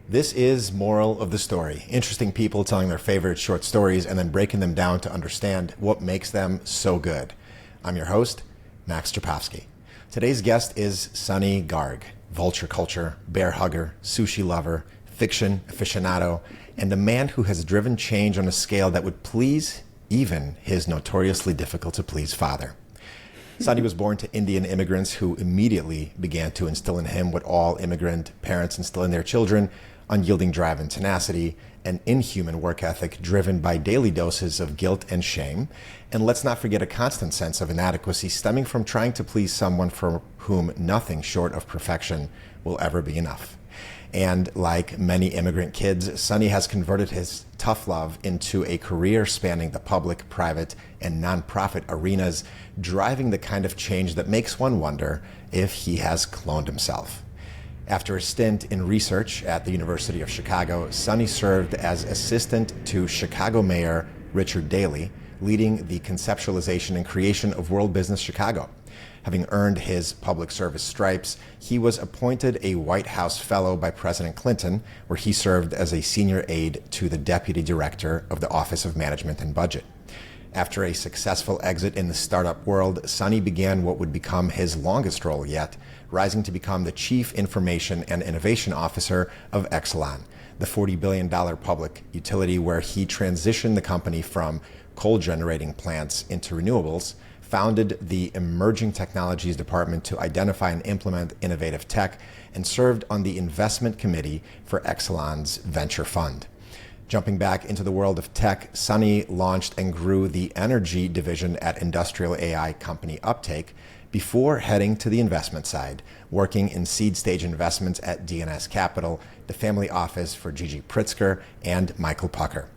This is Moral of the Story. Interesting people telling their favorite short stories and then breaking them down to understand what makes them so good. I'm your host, Max Czapowski. Today's guest is Sonny Garg, vulture culture, bear hugger, sushi lover, fiction aficionado, and a man who has driven change on a scale that would please even his notoriously difficult to please father. Sonny was born to Indian immigrants who immediately began to instill in him what all immigrant parents instill in their children: unyielding drive and tenacity, an inhuman work ethic driven by daily doses of guilt and shame, and let's not forget a constant sense of inadequacy stemming from trying to please someone for whom nothing short of perfection will ever be enough. And like many immigrant kids, Sonny has converted his tough love into a career spanning the public, private, and nonprofit arenas, driving the kind of change that makes one wonder if he has cloned himself. After a stint in research at the University of Chicago, Sonny served as assistant to Chicago Mayor Richard Daley, leading the conceptualization and creation of World Business Chicago. Having earned his public service stripes, he was appointed a White House Fellow by President Clinton, where he served as a senior aide to the Deputy Director of the Office of Management and Budget. After a successful exit in the startup world, Sonny began what would become his longest role yet, rising to become the Chief Information and Innovation Officer of Exelon, the $40 billion public utility where he transitioned the company from coal-generating plants into renewables, founded the Emerging Technologies Department to identify and implement innovative tech, and served on the investment committee for Exelon's venture fund. Jumping back into the world of tech, Sonny launched and grew the energy division at industrial AI company Uptake before heading to the investment side, working in seed stage investments at DNS Capital, the family office for Gigi Pritzker and Michael Pucker.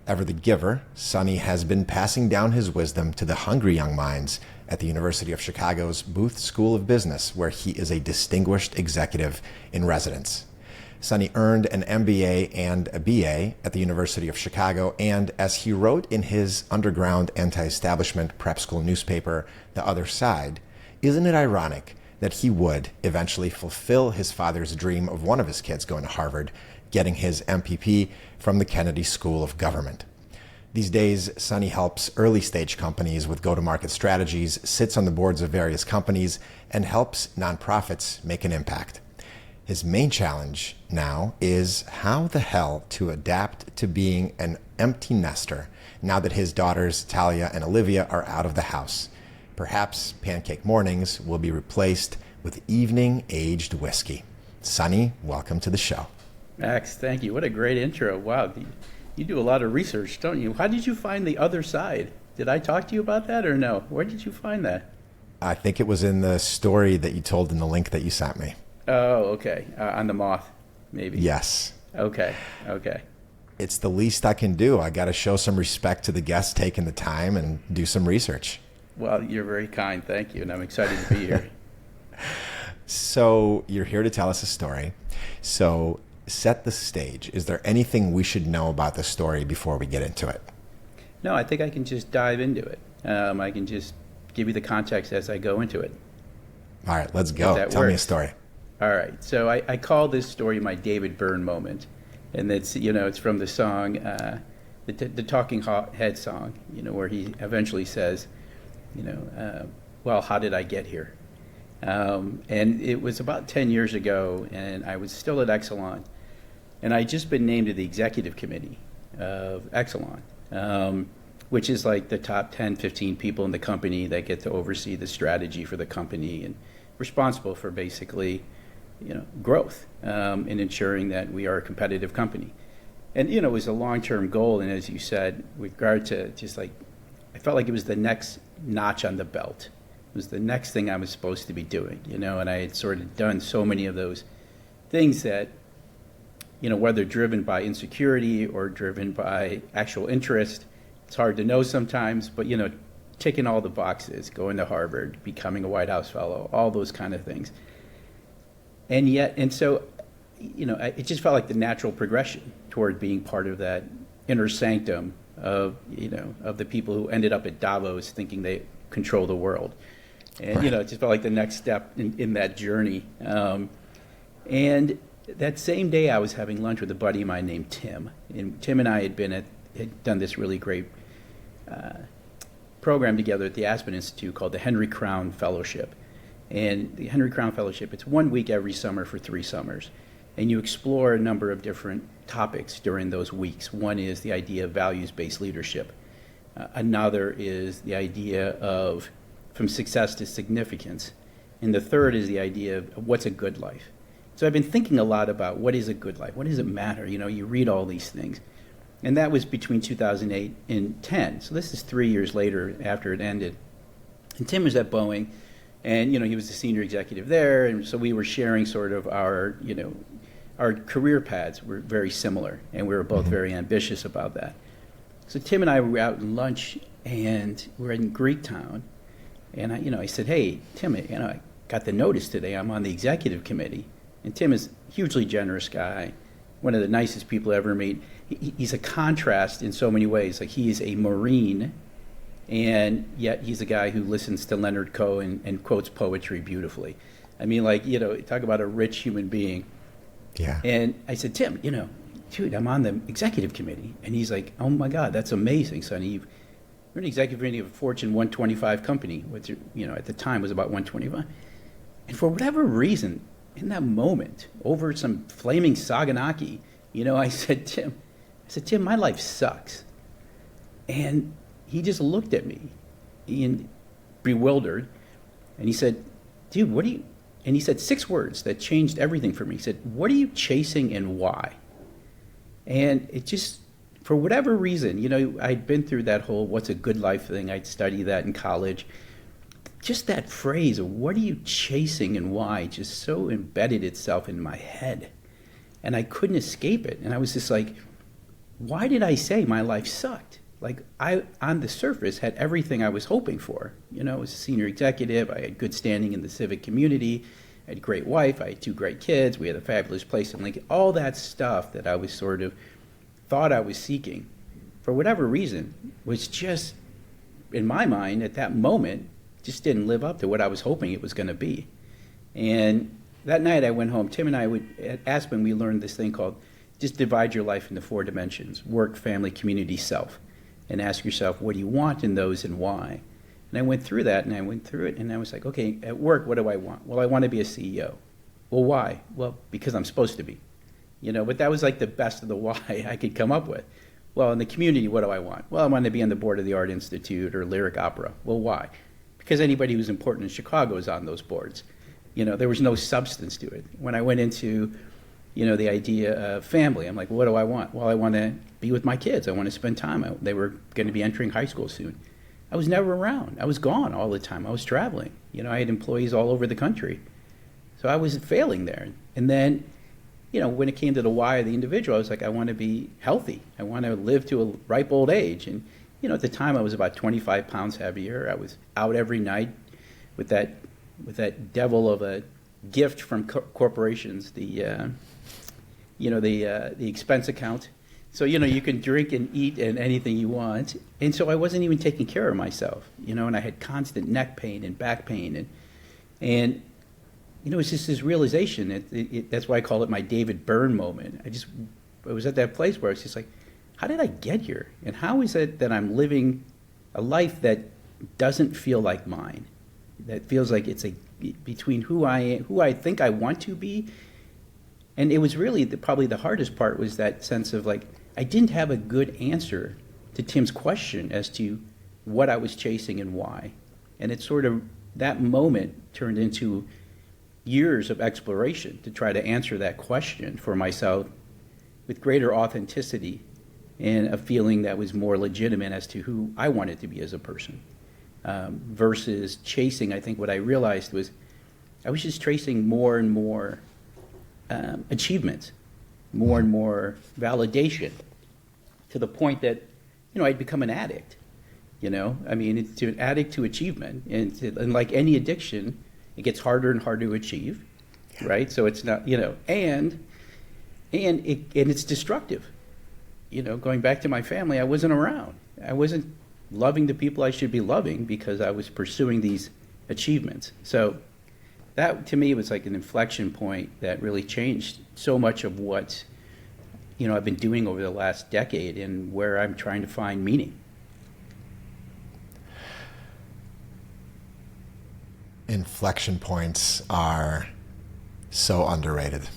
Ever the giver, Sonny has been passing down his wisdom to the hungry young minds at the University of Chicago's Booth School of Business, where he is a distinguished executive in residence. Sonny earned an MBA and a BA at the University of Chicago, and as he wrote in his underground anti-establishment prep school newspaper, The Other Side, isn't it ironic that he would eventually fulfill his father's dream of one of his kids going to Harvard, getting his MPP from the Kennedy School of Government? These days, Sonny helps early-stage companies with go-to-market strategies, sits on the boards of various companies, and helps nonprofits make an impact. His main challenge now is how the hell to adapt to being an empty nester now that his daughters Talia and Olivia are out of the house. Perhaps pancake mornings will be replaced with evening-aged whiskey. Sonny, welcome to the show. Max, thank you. What a great intro. Wow, you do a lot of research, don't you? How did you find The Other Side? Did I talk to you about that or no? Where did you find that? I think it was in the story that you told in the link that you sent me. Oh, okay. On the moth, maybe. Yes. Okay. It's the least I can do. I got to show some respect to the guests taking the time and do some research. Well, you're very kind. Thank you. And I'm excited to be here. So you're here to tell us a story. So set the stage. Is there anything we should know about the story before we get into it? No, I think I can just dive into it. I can just give you the context as I go into it. All right, let's go. Tell me a story. All right. So I call this story my David Byrne moment. And it's from the song, the Talking Head song, where he eventually says, well, how did I get here? And it was about 10 years ago, and I was still at Exelon. And I had just been named to the executive committee of Exelon, which is like the top 10, 15 people in the company that get to oversee the strategy for the company and responsible for basically growth and ensuring that we are a competitive company. And, it was a long-term goal. And as you said, with regard to just like, I felt like it was the next notch on the belt. It was the next thing I was supposed to be doing, and I had sort of done so many of those things that, whether driven by insecurity or driven by actual interest, it's hard to know sometimes, but, ticking all the boxes, going to Harvard, becoming a White House Fellow, all those kind of things. And so, it just felt like the natural progression toward being part of that inner sanctum of, of the people who ended up at Davos thinking they control the world. And, right. It just felt like the next step in that journey. And that same day I was having lunch with a buddy of mine named Tim. And Tim and I had done this really great program together at the Aspen Institute called the Henry Crown Fellowship. And the Henry Crown Fellowship, it's 1 week every summer for 3 summers. And you explore a number of different topics during those weeks. One is the idea of values-based leadership. Another is the idea of from success to significance. And the third is the idea of what's a good life. So I've been thinking a lot about what is a good life? What does it matter? You know, you read all these things. And that was between 2008 and 10. So this is 3 years later after it ended. And Tim was at Boeing, and, you know, he was the senior executive there. And so we were sharing sort of our, you know, our career paths were very similar. And we were both very ambitious about that. So Tim and I were out in lunch, and we're in Greektown. And I said, hey, Tim, you know, I got the notice today. I'm on the executive committee. And Tim is a hugely generous guy, one of the nicest people I ever meet. He's a contrast in so many ways. Like, he is a Marine, and yet he's a guy who listens to Leonard Cohen and quotes poetry beautifully. I mean, like, you know, talk about a rich human being. Yeah. And I said, Tim, you know, dude, I'm on the executive committee. And he's like, oh my God, that's amazing, Sonny. You're an executive committee of a Fortune 125 company, which, you know, at the time was about 125. And for whatever reason, in that moment, over some flaming Saganaki, you know, I said, Tim, my life sucks. And he just looked at me, bewildered, and he said, dude, what are you, and he said 6 words that changed everything for me. He said, what are you chasing and why? And it just, for whatever reason, you know, I'd been through that whole what's a good life thing. I'd studied that in college. Just that phrase of what are you chasing and why just so embedded itself in my head. And I couldn't escape it. And I was just like, why did I say my life sucked? Like, I, on the surface, had everything I was hoping for. You know, I was a senior executive. I had good standing in the civic community. I had a great wife. I had 2 great kids. We had a fabulous place in Lincoln. All that stuff that I was sort of thought I was seeking, for whatever reason, was just, in my mind, at that moment, just didn't live up to what I was hoping it was going to be. And that night I went home. Tim and I at Aspen, we learned this thing called just divide your life into 4 dimensions: work, family, community, self. And ask yourself, what do you want in those and why? And I went through that, and I went through it, and I was like, okay, at work, what do I want? Well, I want to be a CEO. Well, why? Well, because I'm supposed to be. You know, but that was like the best of the why I could come up with. Well, in the community, what do I want? Well, I want to be on the board of the Art Institute or Lyric Opera. Well, why? Because anybody who's important in Chicago is on those boards. You know, there was no substance to it. When I went into, you know, the idea of family, I'm like, what do I want? Well, I want to be with my kids. I want to spend time. They were going to be entering high school soon. I was never around. I was gone all the time. I was traveling. You know, I had employees all over the country. So I was failing there. And then, you know, when it came to the why of the individual, I was like, I want to be healthy. I want to live to a ripe old age. And, you know, at the time I was about 25 pounds heavier. I was out every night with that devil of a gift from corporations, the expense account. So, you know, you can drink and eat and anything you want. And so I wasn't even taking care of myself, you know, and I had constant neck pain and back pain. And you know, it's just this realization. That's why I call it my David Byrne moment. I was at that place where I was just like, how did I get here? And how is it that I'm living a life that doesn't feel like mine? That feels like it's between who I think I want to be. And it was really probably the hardest part was that sense of like, I didn't have a good answer to Tim's question as to what I was chasing and why. And it sort of, that moment turned into years of exploration to try to answer that question for myself with greater authenticity and a feeling that was more legitimate as to who I wanted to be as a person. Versus chasing, I think what I realized was I was just chasing more and more achievements, more and more validation, to the point that, you know, I'd become an addict. You know, I mean, it's an addict to achievement, and like any addiction, it gets harder and harder to achieve, right? So it's not, you know, and it's destructive. You know, going back to my family, I wasn't around. I wasn't loving the people I should be loving because I was pursuing these achievements. So that to me was like an inflection point that really changed so much of what I've been doing over the last decade and where I'm trying to find meaning. Inflection points are so underrated.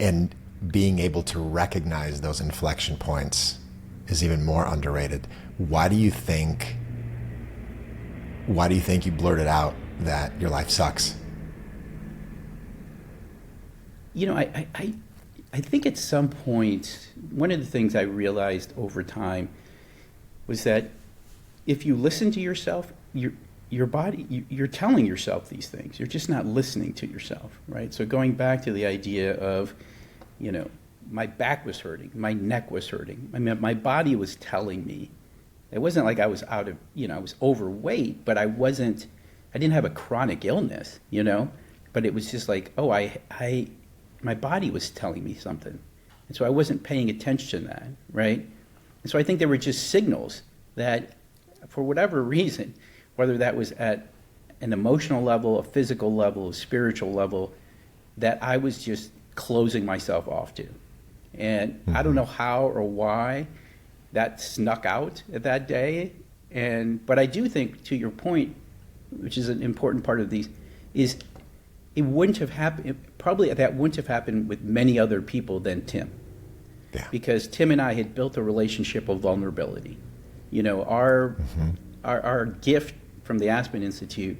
And being able to recognize those inflection points is even more underrated. Why do you think you blurted out that your life sucks? I think at some point, one of the things I realized over time was that if you listen to yourself, your body, you're telling yourself these things. You're just not listening to yourself, right? So going back to the idea of, my back was hurting, my neck was hurting. I mean, my body was telling me. It wasn't like I was I was overweight, but I didn't have a chronic illness, but it was just like, my body was telling me something. And so I wasn't paying attention to that, right? And so I think there were just signals that, for whatever reason, whether that was at an emotional level, a physical level, a spiritual level, that I was just closing myself off to. And I don't know how or why that snuck out at that day. But I do think, to your point, which is an important part of these, is it wouldn't have happened, probably that wouldn't have happened with many other people than Tim. Yeah. Because Tim and I had built a relationship of vulnerability. Our gift from the Aspen Institute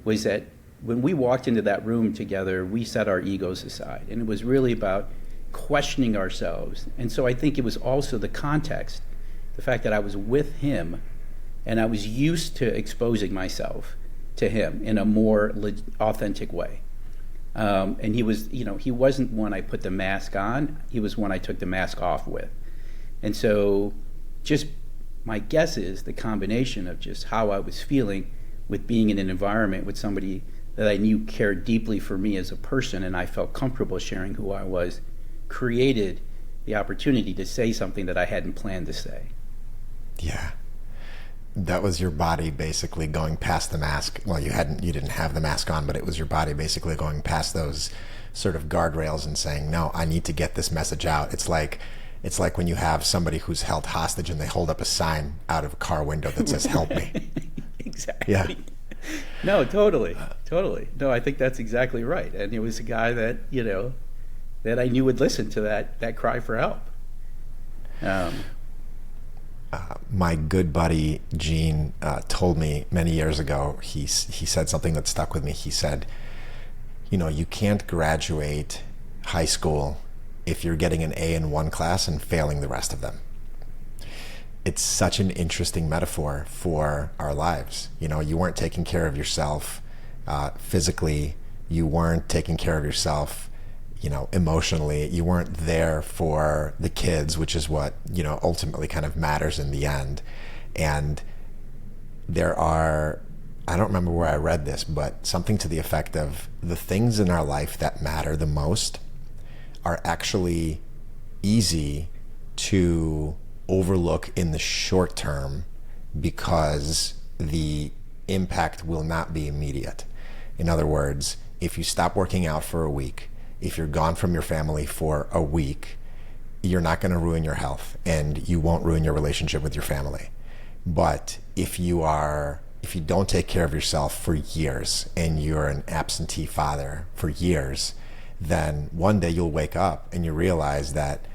was that when we walked into that room together, we set our egos aside. And it was really about questioning ourselves. And so I think it was also the context, the fact that I was with him and I was used to exposing myself to him in a more authentic way. And he was, he wasn't one I put the mask on, he was one I took the mask off with. And so just my guess is the combination of just how I was feeling with being in an environment with somebody that I knew cared deeply for me as a person and I felt comfortable sharing who I was, created the opportunity to say something that I hadn't planned to say. Yeah. That was your body basically going past the mask. Well, you didn't have the mask on, but it was your body basically going past those sort of guardrails and saying, no, I need to get this message out. It's like when you have somebody who's held hostage and they hold up a sign out of a car window that says, help me. Exactly. Yeah. No, totally. No, I think that's exactly right. And it was a guy that, that I knew would listen to that cry for help. My good buddy Gene told me many years ago, he said something that stuck with me. He said, you can't graduate high school if you're getting an A in one class and failing the rest of them. It's such an interesting metaphor for our lives. You weren't taking care of yourself physically. You weren't taking care of yourself emotionally. You weren't there for the kids, which is what, ultimately kind of matters in the end. And I don't remember where I read this, but something to the effect of the things in our life that matter the most are actually easy to overlook in the short term because the impact will not be immediate. In other words, if you stop working out for a week, if you're gone from your family for a week, you're not going to ruin your health and you won't ruin your relationship with your family. But if you don't take care of yourself for years and you're an absentee father for years, then one day you'll wake up and you realize that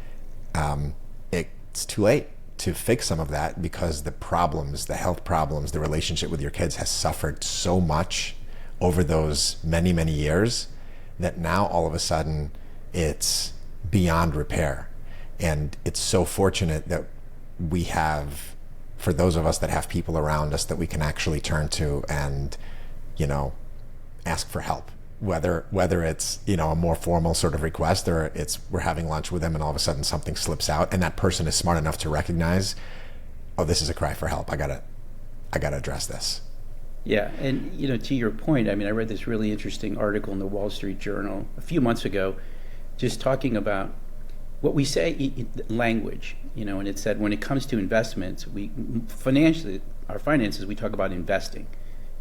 it's too late to fix some of that because the problems, the health problems, the relationship with your kids has suffered so much over those many, many years that now all of a sudden it's beyond repair. And it's so fortunate that we have, for those of us that have people around us that we can actually turn to and, ask for help. Whether it's, a more formal sort of request or it's we're having lunch with them and all of a sudden something slips out and that person is smart enough to recognize, oh, this is a cry for help. I gotta address this. Yeah, and to your point, I read this really interesting article in the Wall Street Journal a few months ago, just talking about what we say, language, and it said when it comes to investments, our finances, we talk about investing.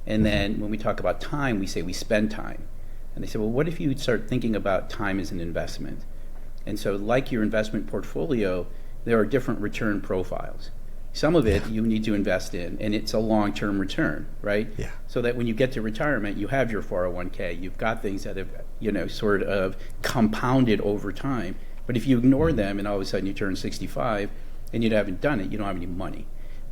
And then when we talk about time, we say we spend time. And they say, well, what if you start thinking about time as an investment? And so like your investment portfolio, there are different return profiles. Some of it you need to invest in, and it's a long-term return, right? Yeah. So that when you get to retirement, you have your 401k, you've got things that have, sort of compounded over time. But if you ignore them and all of a sudden you turn 65 and you haven't done it, you don't have any money,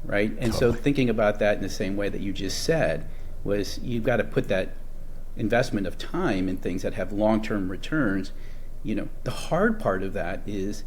right? And so thinking about that in the same way that you just said was you've got to put that investment of time in things that have long-term returns. The hard part of that is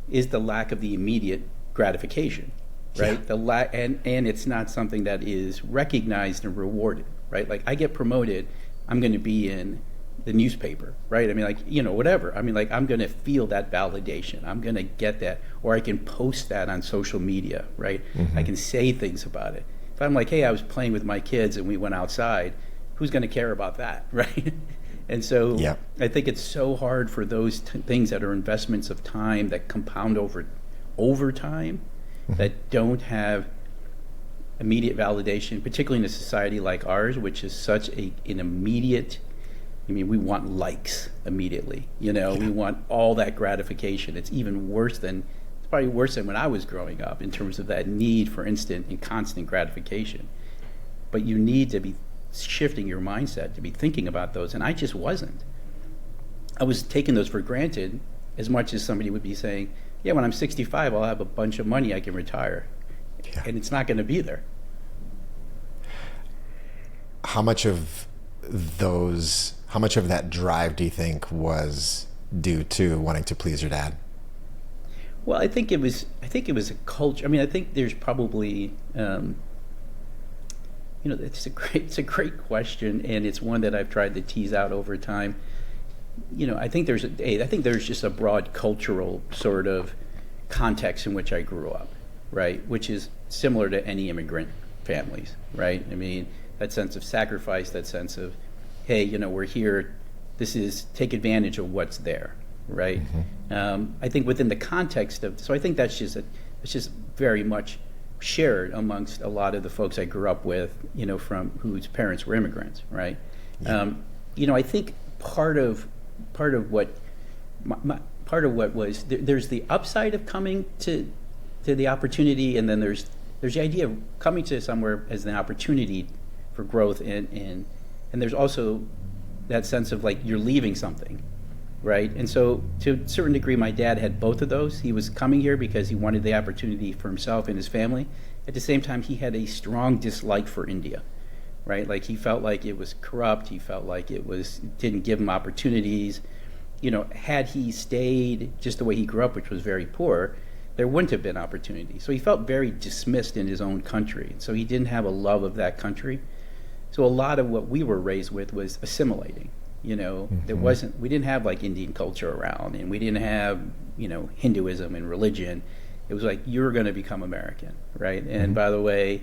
the lack of the immediate gratification, right? And it's not something that is recognized and rewarded, right? Like I get promoted, I'm going to be in the newspaper, right? I mean, like, whatever. I mean, like, I'm going to feel that validation. I'm going to get that, or I can post that on social media, right? I can say things about it. If I'm like, hey, I was playing with my kids and we went outside, who's going to care about that, right? And so I think it's so hard for those things that are investments of time that compound over time, that don't have immediate validation, particularly in a society like ours, which is such an immediate. We want likes immediately. We want all that gratification. It's probably worse than when I was growing up in terms of that need for instant and constant gratification. But you need to be shifting your mindset to be thinking about those, and I just wasn't. I was taking those for granted as much as somebody would be saying, yeah, when I'm 65, I'll have a bunch of money, I can retire. And it's not going to be there. How much of that drive do you think was due to wanting to please your dad? Well, I think it was a culture. I mean, I think there's probably, it's a great question, and it's one that I've tried to tease out over time. I think there's just a broad cultural sort of context in which I grew up, right? Which is similar to any immigrant families, right? I mean, that sense of sacrifice, that sense of, hey, we're here, take advantage of what's there, right? I think within the context of, so I think that's just very much shared amongst a lot of the folks I grew up with, from whose parents were immigrants, right? I think part of what was, there's the upside of coming to the opportunity, and then there's the idea of coming to somewhere as an opportunity for growth, and there's also that sense of like you're leaving something, right? And so to a certain degree, my dad had both of those. He was coming here because he wanted the opportunity for himself and his family. At the same time, he had a strong dislike for India, right? Like he felt like it was corrupt. He felt like it didn't give him opportunities. Had he stayed just the way he grew up, which was very poor, there wouldn't have been opportunity. So he felt very dismissed in his own country. So he didn't have a love of that country. So a lot of what we were raised with was assimilating. We didn't have like Indian culture around, and we didn't have, Hinduism and religion. It was like, you're going to become American, right? And by the way,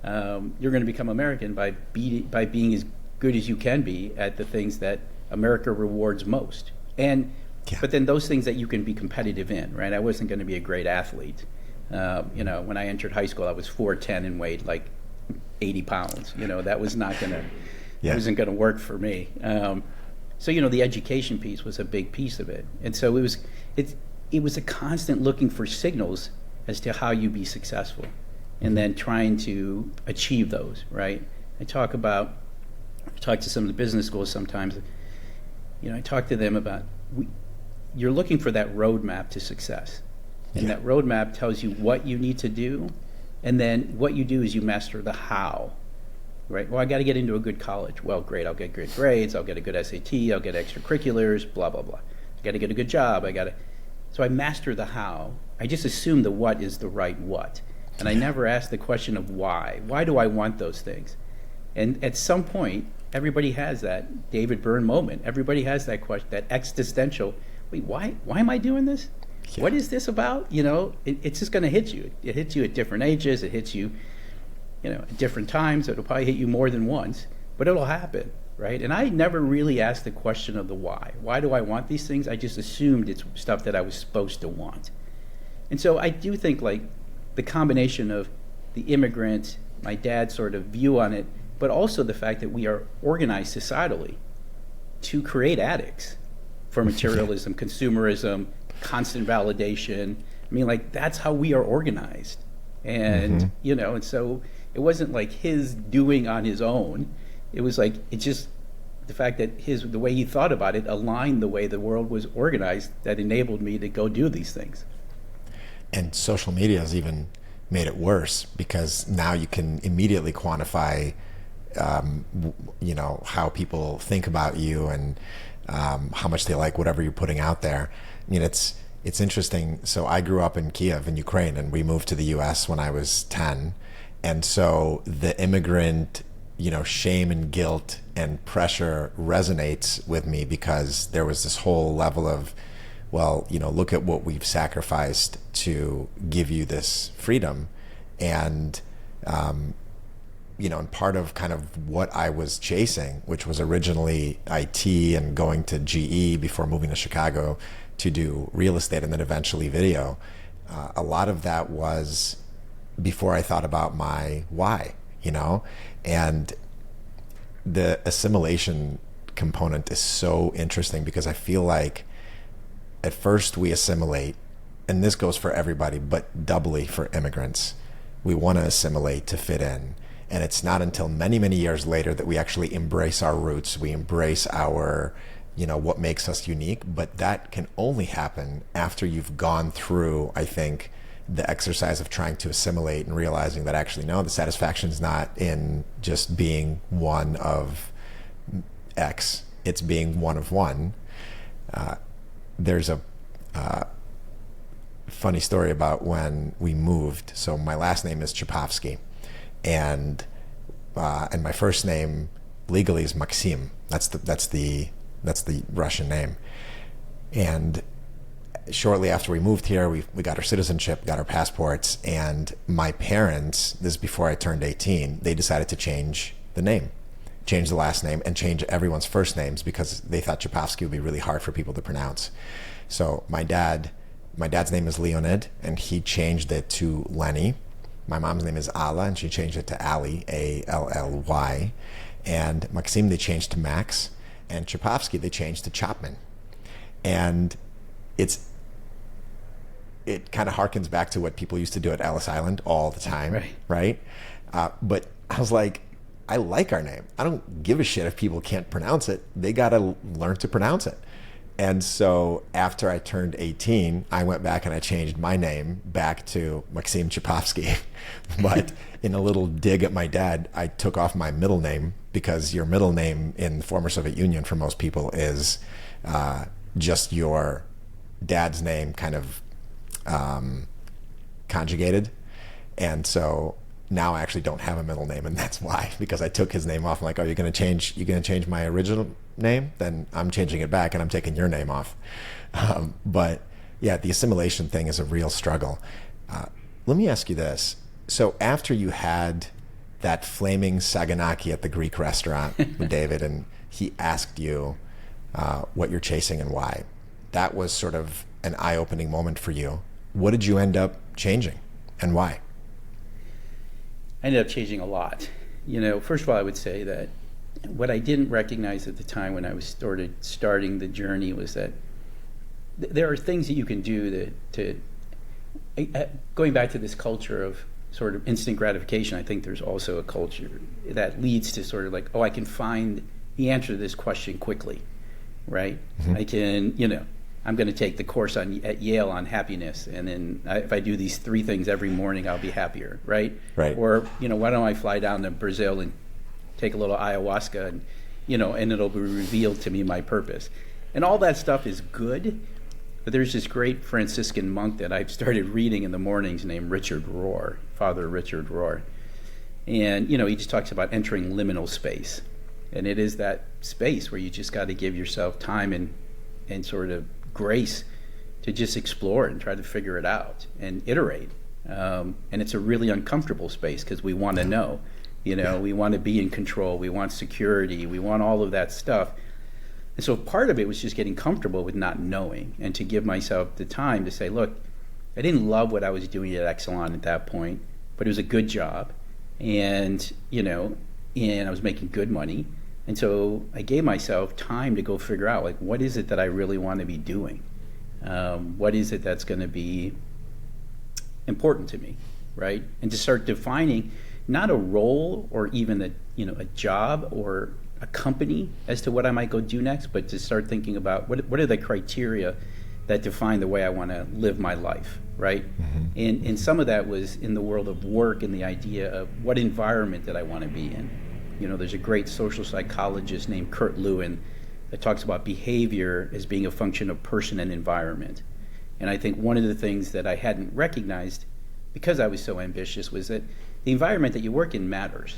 you're going to become American by being as good as you can be at the things that America rewards most. But then those things that you can be competitive in, right? I wasn't going to be a great athlete. When I entered high school, I was 4'10" and weighed like 80 pounds. That was not going to, it wasn't going to work for me. So the education piece was a big piece of it. And so it was a constant looking for signals as to how you be successful, and then trying to achieve those, right? I talk to some of the business schools sometimes. I talk to them about, you're looking for that roadmap to success. And that roadmap tells you what you need to do, and then what you do is you master the how, right? Well, I got to get into a good college. Well, great, I'll get good grades, I'll get a good SAT, I'll get extracurriculars, blah, blah, blah. I got to get a good job, so I master the how. I just assume the what is the right what. And I never ask the question of why. Why do I want those things? And at some point, everybody has that David Byrne moment. Everybody has that question, that existential, wait, why am I doing this? Yeah. What is this about? It's just going to hit you. It hits you at different ages. It hits you, at different times. It'll probably hit you more than once, but it'll happen, right? And I never really asked the question of the why. Why do I want these things? I just assumed it's stuff that I was supposed to want. And so I do think like the combination of the immigrant, my dad's sort of view on it, but also the fact that we are organized societally to create addicts for materialism, consumerism, constant validation. I mean, like, that's how we are organized. And, and so it wasn't like his doing on his own. It was like, it's just the fact that the way he thought about it aligned the way the world was organized that enabled me to go do these things. And social media has even made it worse, because now you can immediately quantify, how people think about you and how much they like whatever you're putting out there. I mean, it's interesting. So I grew up in Kiev in Ukraine, and we moved to the US when I was 10. And so the immigrant, shame and guilt and pressure resonates with me, because there was this whole level of, well, look at what we've sacrificed to give you this freedom. And, and part of kind of what I was chasing, which was originally IT and going to GE before moving to Chicago to do real estate and then eventually video, a lot of that was before I thought about my why, and the assimilation component is so interesting, because I feel like at first we assimilate, and this goes for everybody, but doubly for immigrants. We want to assimilate to fit in. And it's not until many, many years later that we actually embrace our roots. We embrace our, what makes us unique. But that can only happen after you've gone through, I think, the exercise of trying to assimilate and realizing that actually, no, the satisfaction is not in just being one of X. It's being one of one. There's a funny story about when we moved. So my last name is Chapovsky, and my first name legally is Maxim. That's the Russian name. And shortly after we moved here, we got our citizenship, got our passports, and my parents, this is before I turned 18, they decided to change the last name, and change everyone's first names, because they thought Chapovsky would be really hard for people to pronounce. So my dad's name is Leonid, and he changed it to Lenny. My mom's name is Alla, and she changed it to Ali, A-L-L-Y. And Maxim, they changed to Max. And Chapovsky, they changed to Chapman. And it kind of harkens back to what people used to do at Ellis Island all the time, right? But I was like, I like our name. I don't give a shit if people can't pronounce it. They got to learn to pronounce it. And so after I turned 18, I went back and I changed my name back to Maxim Chapovsky. But in a little dig at my dad, I took off my middle name, because your middle name in the former Soviet Union for most people is just your dad's name kind of conjugated. And so now I actually don't have a middle name, and that's why, because I took his name off. I'm like, oh, you're going to change my original name? Then I'm changing it back, and I'm taking your name off. But yeah, the assimilation thing is a real struggle. Let me ask you this. So after you had that flaming saganaki at the Greek restaurant with David, and he asked you what you're chasing and why, that was sort of an eye-opening moment for you. What did you end up changing, and why? I ended up changing a lot. First of all, I would say that what I didn't recognize at the time when I was starting the journey was that there are things that you can do to going back to this culture of sort of instant gratification. I think there's also a culture that leads to sort of like, oh, I can find the answer to this question quickly, right? Mm-hmm. I can, I'm going to take the course at Yale on happiness, and then if I do these 3 things every morning, I'll be happier, right? Right. Or, why don't I fly down to Brazil and take a little ayahuasca, and, and it'll be revealed to me my purpose. And all that stuff is good, but there's this great Franciscan monk that I've started reading in the mornings named Richard Rohr, Father Richard Rohr. And, he just talks about entering liminal space. And it is that space where you just got to give yourself time and sort of grace to just explore and try to figure it out and iterate. And it's a really uncomfortable space, because we want to know, we want to be in control, we want security, we want all of that stuff. And so part of it was just getting comfortable with not knowing, and to give myself the time to say, look, I didn't love what I was doing at Exelon at that point, but it was a good job. And, and I was making good money. And so I gave myself time to go figure out, like, what is it that I really want to be doing? What is it that's going to be important to me, right? And to start defining not a role or even a job or a company as to what I might go do next, but to start thinking about what are the criteria that define the way I want to live my life, right? Mm-hmm. And some of that was in the world of work and the idea of what environment that I want to be in. There's a great social psychologist named Kurt Lewin that talks about behavior as being a function of person and environment. And I think one of the things that I hadn't recognized because I was so ambitious was that the environment that you work in matters,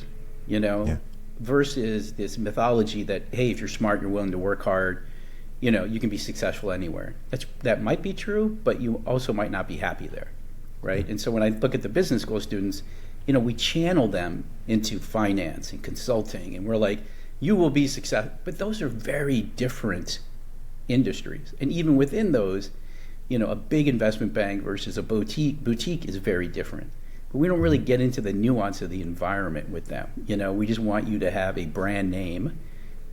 versus this mythology that, hey, if you're smart, you're willing to work hard, you can be successful anywhere. That might be true, but you also might not be happy there, right? And so when I look at the business school students, we channel them into finance and consulting, and we're like, you will be successful. But those are very different industries. And even within those, a big investment bank versus a boutique is very different. But we don't really get into the nuance of the environment with them. We just want you to have a brand name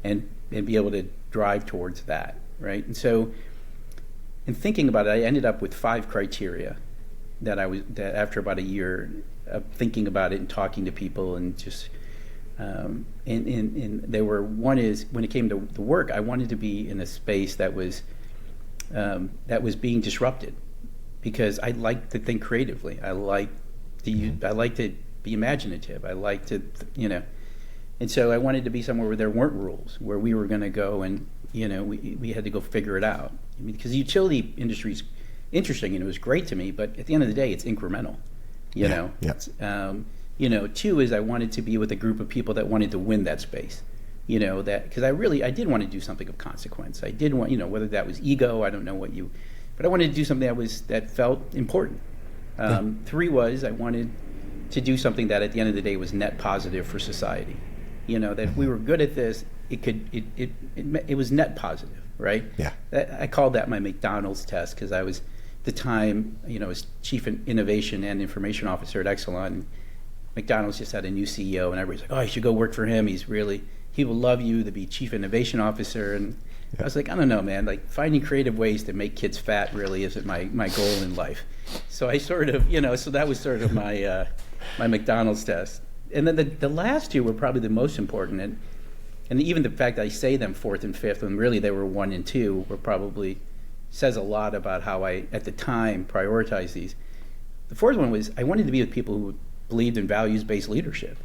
and be able to drive towards that, right? And so in thinking about it, I ended up with 5 criteria that after about a year of thinking about it and talking to people and just and there were, one is, when it came to the work, I wanted to be in a space that was being disrupted, because I like to think creatively. I like to be imaginative. I like to, and so I wanted to be somewhere where there weren't rules, where we were going to go and, we had to go figure it out. Because the utility industry is interesting and it was great to me, but at the end of the day, it's incremental. Yeah. 2 is I wanted to be with a group of people that wanted to win that space. That because I did want to do something of consequence. I did want, whether that was ego, I don't know but I wanted to do something that felt important. 3 was I wanted to do something that at the end of the day was net positive for society. That if we were good at this, it was net positive, right? Yeah. I called that my McDonald's test, because I was at the time, as chief innovation and information officer at Exelon. McDonald's just had a new CEO, and everybody's like, oh, you should go work for him. He will love you to be chief innovation officer. And I was like, I don't know, man, like finding creative ways to make kids fat really isn't my goal in life. So I sort of, so that was sort of my McDonald's test. And then the last 2 were probably the most important. And even the fact that I say them 4th and 5th, when really they were 1 and 2, were probably says a lot about how I, at the time, prioritized these. The 4th one was I wanted to be with people who believed in values-based leadership.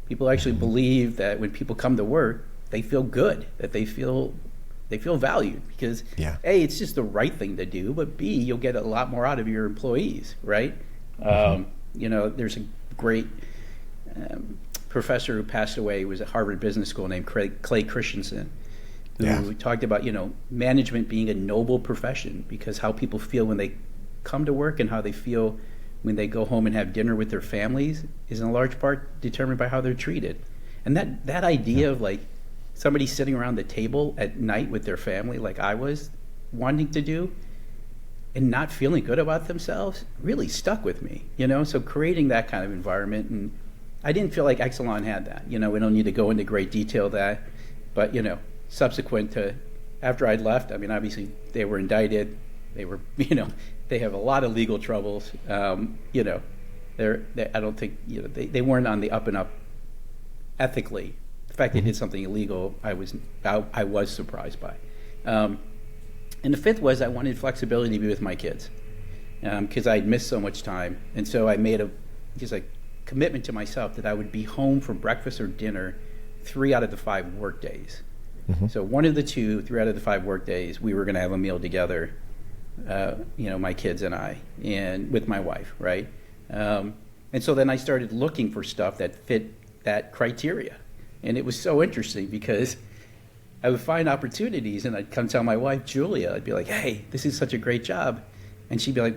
People actually believe that when people come to work, they feel good, that they feel valued, because A, it's just the right thing to do, but B, you'll get a lot more out of your employees, right? There's a great professor who passed away, was at Harvard Business School, named Clay Christensen, who talked about, management being a noble profession, because how people feel when they come to work and how they feel when they go home and have dinner with their families is in large part determined by how they're treated. And that idea of like somebody sitting around the table at night with their family, like I was wanting to do, and not feeling good about themselves really stuck with me, So creating that kind of environment, and I didn't feel like Exelon had that. We don't need to go into great detail that, but subsequent to after I'd left, I mean, obviously they were indicted. They were, they have a lot of legal troubles. I don't think, they weren't on the up and up ethically. The fact they did something illegal, I was surprised by. And the 5th was I wanted flexibility to be with my kids, because I'd missed so much time. And so I made a commitment to myself that I would be home for breakfast or dinner 3 out of the 5 work days. So 1 of the 2, 3 out of the 5 work days, we were going to have a meal together, my kids and I, and with my wife, right? And so then I started looking for stuff that fit that criteria. And it was so interesting, because I would find opportunities, and I'd come tell my wife, Julia, I'd be like, hey, this is such a great job. And she'd be like,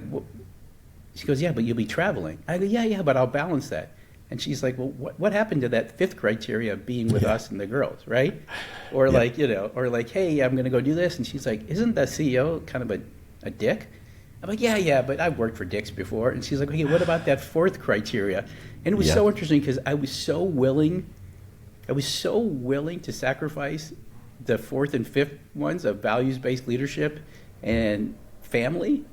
she goes, yeah, but you'll be traveling. I go, yeah, but I'll balance that. And she's like, well, what happened to that 5th criteria of being with us and the girls, right? Or or like, hey, I'm going to go do this. And she's like, isn't the CEO kind of a dick? I'm like, yeah, but I've worked for dicks before. And she's like, okay, what about that 4th criteria? And it was so interesting, because I was so willing I was so willing to sacrifice the fourth and fifth ones of values-based leadership and family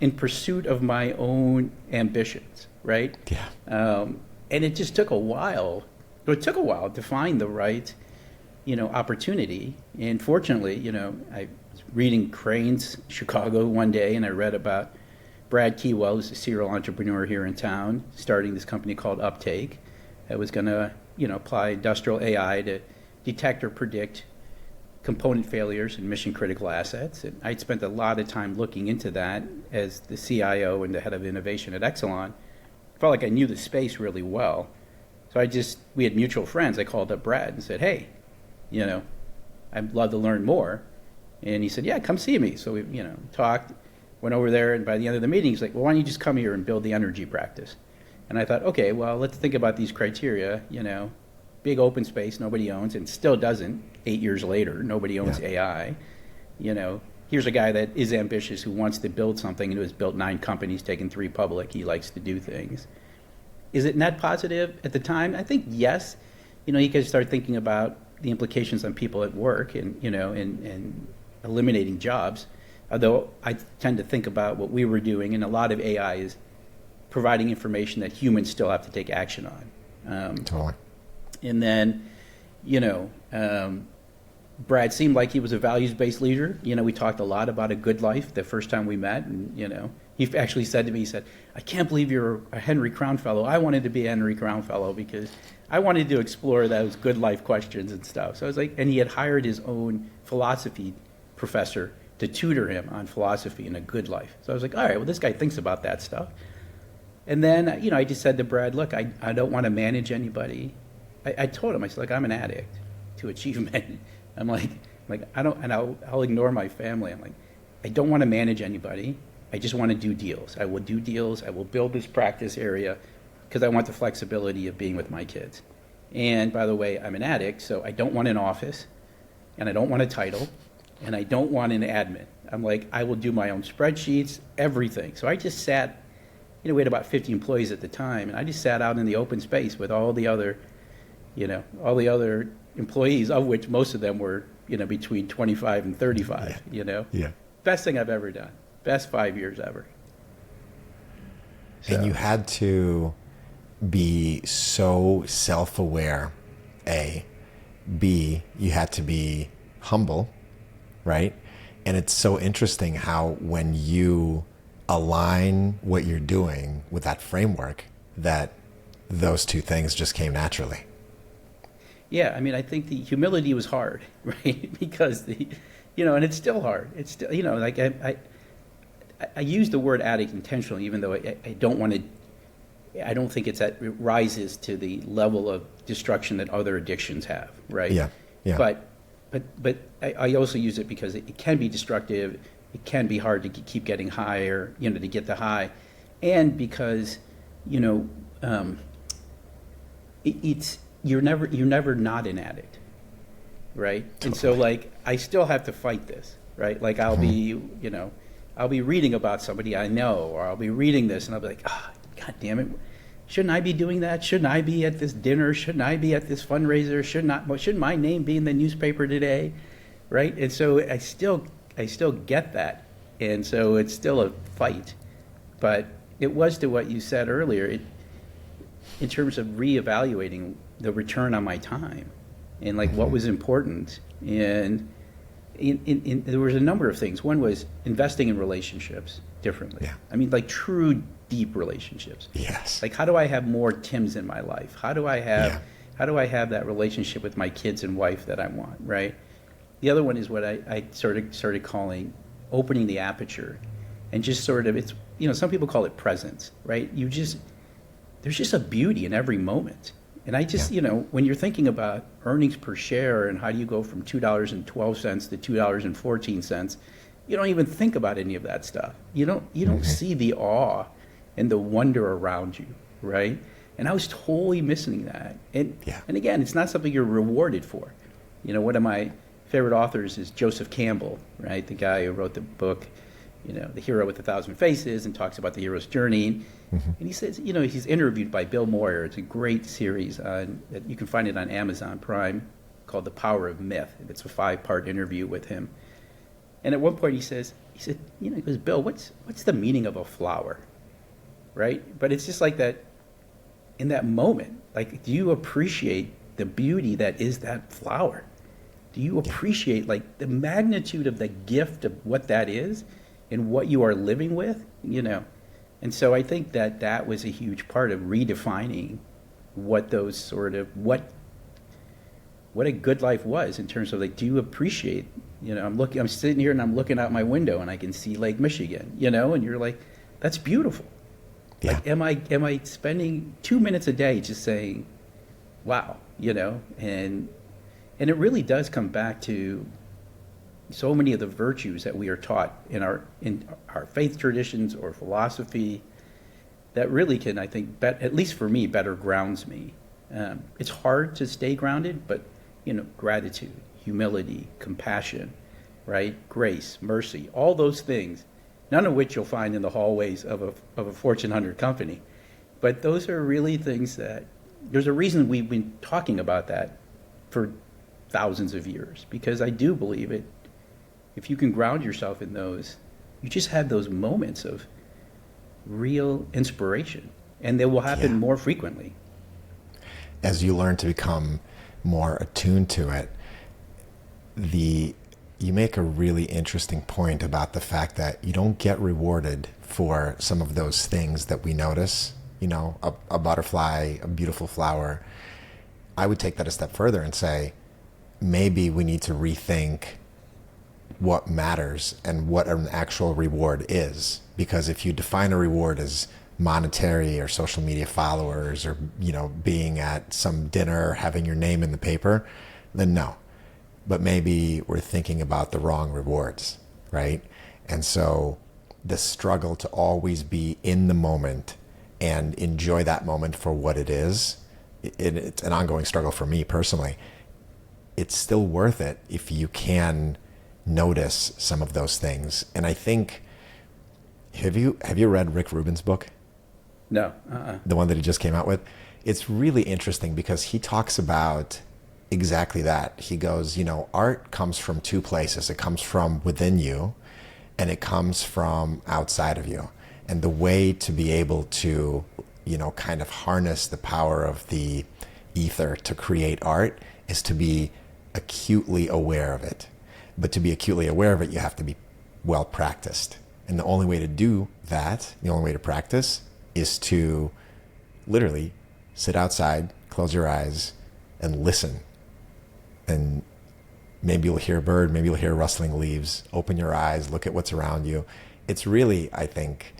in pursuit of my own ambitions, right? Yeah. And it just took a while. It took a while to find the right, opportunity. And fortunately, I was reading Crane's Chicago one day, and I read about Brad Keywell, who's a serial entrepreneur here in town, starting this company called Uptake that was going to, apply industrial AI to detect or predict component failures in mission-critical assets. And I'd spent a lot of time looking into that as the CIO and the head of innovation at Exelon. I felt like I knew the space really well. So we had mutual friends. I called up Brad and said, hey, I'd love to learn more. And he said, yeah, come see me. So we, talked, went over there, and by the end of the meeting, he's like, well, why don't you just come here and build the energy practice? And I thought, okay, well, let's think about these criteria, big open space nobody owns, and still doesn't 8 years later. Nobody owns AI. Here's a guy that is ambitious who wants to build something and who has built 9 companies, taken 3 public. He likes to do things. Is it net positive at the time? I think yes. You can start thinking about the implications on people at work and, and eliminating jobs. Although I tend to think about what we were doing, and a lot of AI is providing information that humans still have to take action on. Totally. And then, Brad seemed like he was a values-based leader. We talked a lot about a good life the first time we met, and, he actually said to me, he said, I can't believe you're a Henry Crown Fellow. I wanted to be a Henry Crown Fellow because I wanted to explore those good life questions and stuff. So I was like, and he had hired his own philosophy professor to tutor him on philosophy and a good life. So I was like, all right, well, this guy thinks about that stuff. And then, I just said to Brad, look, I don't want to manage anybody. I told him, I said, like, I'm an addict to achievement. I'm like, I'll ignore my family. I'm like, I don't want to manage anybody. I just want to do deals. I will do deals. I will build this practice area because I want the flexibility of being with my kids. And by the way, I'm an addict, so I don't want an office, and I don't want a title, and I don't want an admin. I'm like, I will do my own spreadsheets, everything. So I just sat, we had about 50 employees at the time, and I just sat out in the open space with all the other employees, of which most of them were, between 25 and 35, Yeah. Best thing I've ever done. Best 5 years ever. And you had to be so self-aware, A. B, you had to be humble, right? And it's so interesting how when you align what you're doing with that framework, that those two things just came naturally. Yeah, I think the humility was hard, right? Because and it's still hard. It's still, like I use the word addict intentionally, even though I don't want to. I don't think it rises to the level of destruction that other addictions have, right? Yeah. But I also use it because it can be destructive. It can be hard to keep getting higher, to get the high, and because it's you're never not an addict, right? Totally. And so like I still have to fight this, right? Like I'll be reading about somebody I know, or I'll be reading this and I'll be like, God damn it, shouldn't I be doing that? Shouldn't I be at this dinner? Shouldn't I be at this fundraiser? Shouldn't my name be in the newspaper today, right? And so I still get that, and so it's still a fight. But it was to what you said earlier, in terms of reevaluating the return on my time and like what was important. And there was a number of things. One was investing in relationships differently. Yeah. Like true deep relationships. Yes. Like how do I have more Tims in my life? How do I have that relationship with my kids and wife that I want, right? The other one is what I started calling opening the aperture, and just sort of, it's, some people call it presence, right? There's just a beauty in every moment. And I just, when you're thinking about earnings per share and how do you go from $2.12 to $2.14, you don't even think about any of that stuff. You don't see the awe and the wonder around you, right? And I was totally missing that. And again, it's not something you're rewarded for. One of my favorite authors is Joseph Campbell, right? The guy who wrote the book, The Hero with a Thousand Faces, and talks about the hero's journey. And he says, he's interviewed by Bill Moyer. It's a great series you can find it on Amazon Prime, called The Power of Myth. It's a 5-part interview with him. And at one point he said, he goes, Bill, what's the meaning of a flower? Right? But it's just like that, in that moment, like, do you appreciate the beauty that is that flower? Do you appreciate like the magnitude of the gift of what that is and what you are living with? And so I think that was a huge part of redefining what those sort of, what a good life was, in terms of like, do you appreciate, I'm sitting here and I'm looking out my window and I can see Lake Michigan, and you're like, that's beautiful. Yeah. Like, am I spending 2 minutes a day just saying, wow, and it really does come back to so many of the virtues that we are taught in our faith traditions or philosophy that really can, I think, at least for me, better grounds me. It's hard to stay grounded, but gratitude, humility, compassion, right? Grace, mercy, all those things, none of which you'll find in the hallways of a Fortune 100 company. But those are really things that, there's a reason we've been talking about that for thousands of years, because I do believe it. If you can ground yourself in those, you just have those moments of real inspiration, and they will happen more frequently. As you learn to become more attuned to it, you make a really interesting point about the fact that you don't get rewarded for some of those things that we notice, a butterfly, a beautiful flower. I would take that a step further and say, maybe we need to rethink what matters and what an actual reward is. Because if you define a reward as monetary or social media followers or, being at some dinner, having your name in the paper, then no. But maybe we're thinking about the wrong rewards, right? And so the struggle to always be in the moment and enjoy that moment for what it is, it's an ongoing struggle for me personally. It's still worth it if you can notice some of those things. And I think, have you read Rick Rubin's book? No. The one that he just came out with? It's really interesting because he talks about exactly that. He goes, art comes from two places. It comes from within you and it comes from outside of you. And the way to be able to, kind of harness the power of the ether to create art is to be acutely aware of it. But to be acutely aware of it, you have to be well practiced. And the only way to do that, the only way to practice, is to literally sit outside, close your eyes, and listen. And maybe you'll hear a bird, maybe you'll hear rustling leaves. Open your eyes, look at what's around you. It's really, I think,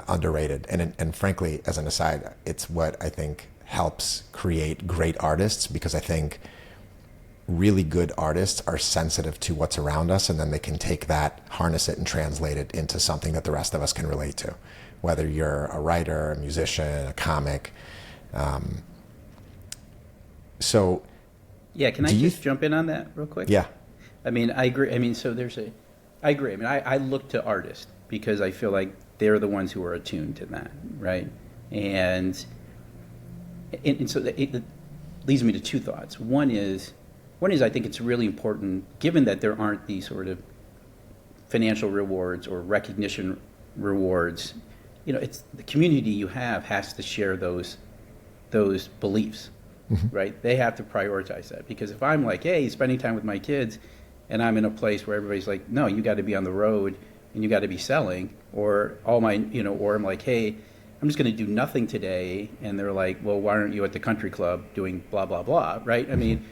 underrated. And frankly, as an aside, it's what I think helps create great artists, because I think really good artists are sensitive to what's around us, and then they can take that, harness it, and translate it into something that the rest of us can relate to, whether you're a writer, a musician, a comic. So yeah, can I just jump in on that real quick? Yeah. I mean, I agree. I mean, I agree. I mean, I look to artists because I feel like they're the ones who are attuned to that, right? And so it leads me to two thoughts. One is I think it's really important, given that there aren't these sort of financial rewards or recognition rewards. It's the community you have has to share those beliefs, right? They have to prioritize that, because if I'm like, hey, spending time with my kids, and I'm in a place where everybody's like, no, you got to be on the road and you got to be selling, or or I'm like, hey, I'm just going to do nothing today, and they're like, well, why aren't you at the country club doing blah blah blah, right? I mean,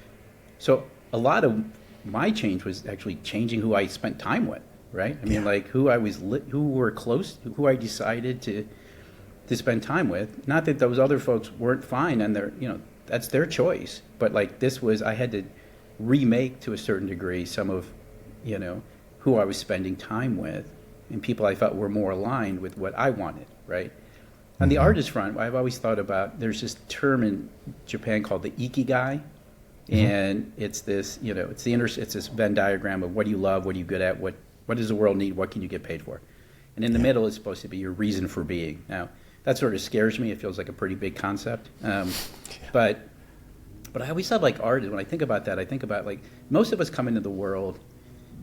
so a lot of my change was actually changing who I spent time with, right? I mean, like who were close, who I decided to spend time with. Not that those other folks weren't fine, and that's their choice, but like I had to remake to a certain degree some of, who I was spending time with, and people I felt were more aligned with what I wanted, right? On the artist front, I've always thought about, there's this term in Japan called the ikigai, and it's this, it's this Venn diagram of what do you love, what are you good at, what What does the world need? What can you get paid for? And in the middle is supposed to be your reason for being. Now, that sort of scares me. It feels like a pretty big concept. But I always thought like art, when I think about that, I think about like most of us come into the world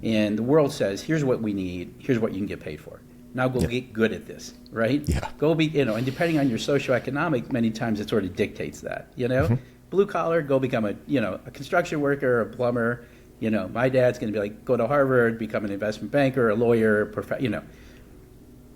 and the world says, here's what we need, here's what you can get paid for. Now go get good at this, right? Yeah. Go be, and depending on your socioeconomic, many times it sort of dictates that, Blue collar, go become a construction worker, a plumber. My dad's going to be like, go to Harvard, become an investment banker, a lawyer,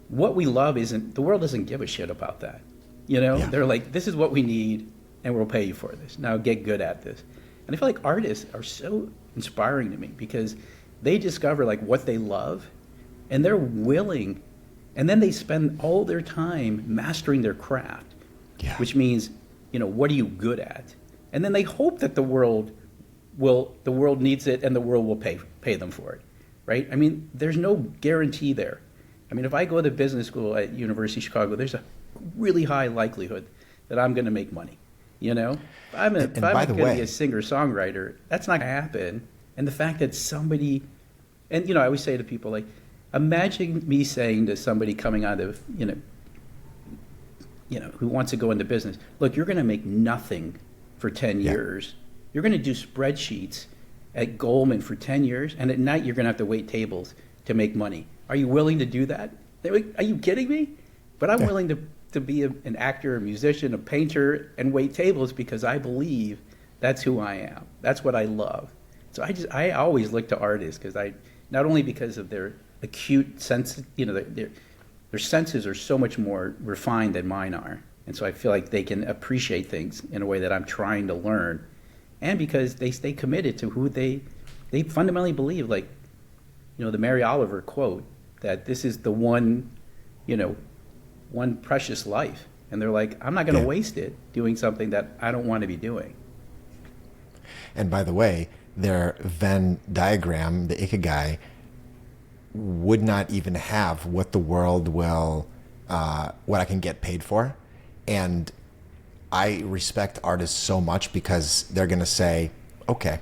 What we love the world doesn't give a shit about that. Yeah. They're like, this is what we need, and we'll pay you for this. Now get good at this. And I feel like artists are so inspiring to me because they discover like what they love, and they're willing, and then they spend all their time mastering their craft, which means, what are you good at? And then they hope that the world needs it and the world will pay them for it, right? I mean, there's no guarantee there. I mean, if I go to business school at University of Chicago, there's a really high likelihood that I'm going to make money. If I'm going to be a singer-songwriter, that's not going to happen. And the fact that somebody, and I always say to people, like, imagine me saying to somebody coming out of, who wants to go into business, look, you're going to make nothing for 10 years. You're going to do spreadsheets at Goldman for 10 years, and at night you're going to have to wait tables to make money. Are you willing to do that? They're like, are you kidding me? But I'm willing to be an actor, a musician, a painter, and wait tables because I believe that's who I am. That's what I love. So I always look to artists because not only because of their acute sense, their senses are so much more refined than mine are. And so I feel like they can appreciate things in a way that I'm trying to learn. And because they stay committed to who they fundamentally believe, like, the Mary Oliver quote, that this is the one precious life. And they're like, I'm not going to waste it doing something that I don't want to be doing. And by the way, their Venn diagram, the Ikigai, would not even have what the world will, what I can get paid for. And I respect artists so much because they're going to say, okay,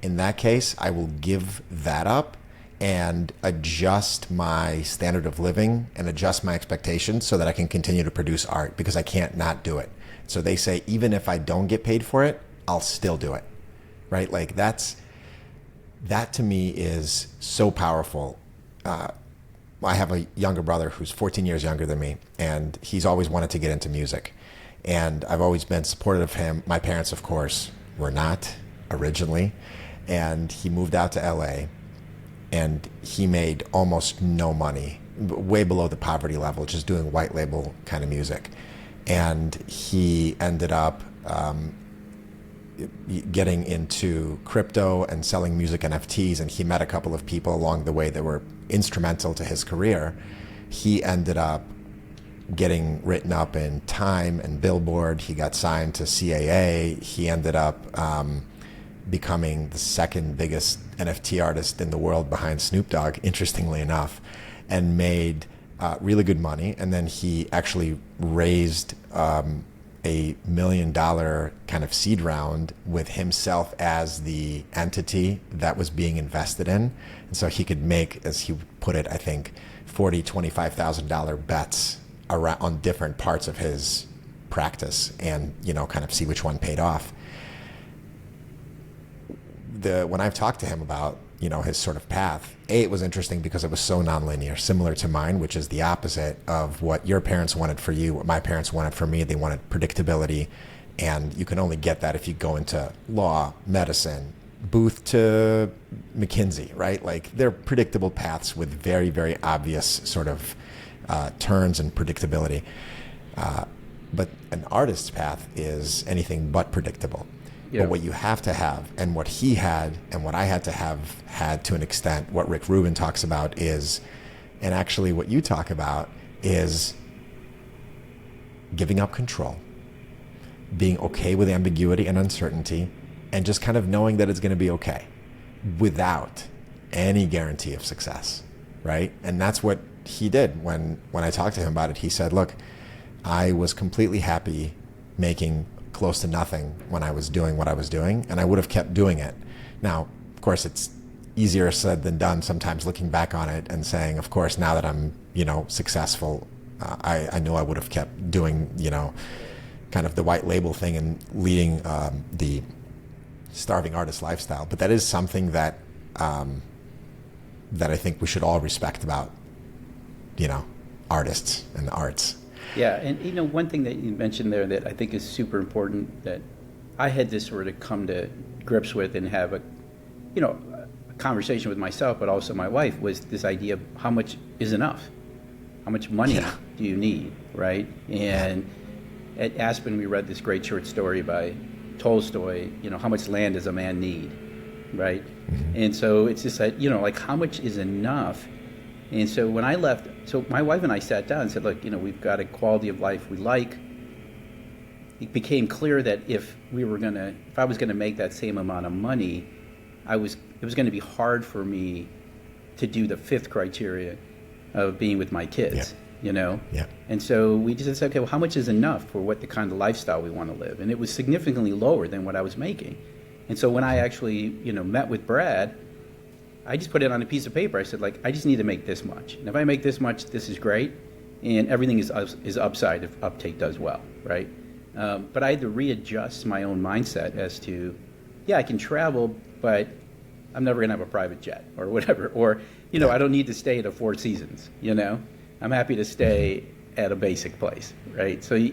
in that case, I will give that up and adjust my standard of living and adjust my expectations so that I can continue to produce art because I can't not do it. So they say, even if I don't get paid for it, I'll still do it, right? Like that to me is so powerful. I have a younger brother who's 14 years younger than me, and he's always wanted to get into music. And I've always been supportive of him. My parents, of course, were not originally. And he moved out to LA, and he made almost no money, way below the poverty level, just doing white label kind of music. And he ended up getting into crypto and selling music NFTs, and he met a couple of people along the way that were instrumental to his career. He ended up getting written up in Time and Billboard. He got signed to CAA. He ended up becoming the second biggest NFT artist in the world behind Snoop Dogg, interestingly enough, and made really good money. And then he actually raised $1 million kind of seed round with himself as the entity that was being invested in. And so he could make, as he put it, I think, $40,000, $25,000 bets around on different parts of his practice and, kind of see which one paid off. When I've talked to him about, his sort of path, it was interesting because it was so nonlinear, similar to mine, which is the opposite of what your parents wanted for you, what my parents wanted for me. They wanted predictability, and you can only get that if you go into law, medicine, Booth to McKinsey, right? Like, they're predictable paths with very, very obvious sort of turns and predictability. But an artist's path is anything but predictable. Yeah. But what you have to have, and what he had, and what I had to have had to an extent, what Rick Rubin talks about is, and actually what you talk about is giving up control, being okay with ambiguity and uncertainty, and just kind of knowing that it's going to be okay without any guarantee of success, right? And that's what he did when I talked to him about it. He said, look, I was completely happy making close to nothing when I was doing what I was doing, and I would have kept doing it. Now, of course, it's easier said than done sometimes, looking back on it and saying, of course, now that I'm, successful, I know I would have kept doing, kind of the white label thing and leading the starving artist lifestyle. But that is something that that I think we should all respect about, artists and the arts. Yeah, and one thing that you mentioned there that I think is super important that I had to sort of come to grips with and have a conversation with myself, but also my wife, was this idea of how much is enough? How much money do you need, right? And at Aspen, we read this great short story by Tolstoy, how much land does a man need, right? Mm-hmm. And so it's just that, like how much is enough? And so when I left, so my wife and I sat down and said, look, we've got a quality of life we like. It became clear that if I was gonna make that same amount of money, it was gonna be hard for me to do the fifth criteria of being with my kids, Yeah. And so we just said, okay, well, how much is enough for what the kind of lifestyle we want to live? And it was significantly lower than what I was making. And so when I actually, met with Brad, I just put it on a piece of paper. I said, like, I just need to make this much. And if I make this much, this is great. And everything is upside if uptake does well, right? But I had to readjust my own mindset as to, I can travel, but I'm never going to have a private jet or whatever. Or, I don't need to stay at a Four Seasons, I'm happy to stay at a basic place, right? So,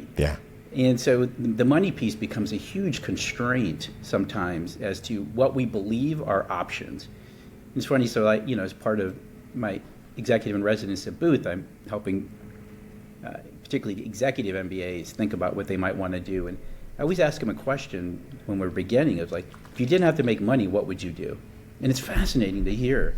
and so the money piece becomes a huge constraint sometimes as to what we believe are options. It's funny, so as part of my executive in residence at Booth, I'm helping particularly executive MBAs think about what they might want to do. And I always ask them a question when we're beginning of like, if you didn't have to make money, what would you do? And it's fascinating to hear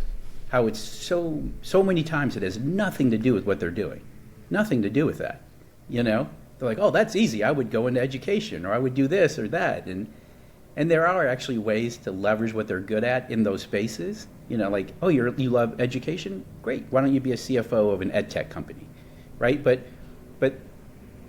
how it's so many times it has nothing to do with what they're doing. Nothing to do with that, They're like, oh, that's easy. I would go into education, or I would do this or that. And there are actually ways to leverage what they're good at in those spaces. Like, oh, you love education? Great. Why don't you be a CFO of an ed tech company, right? But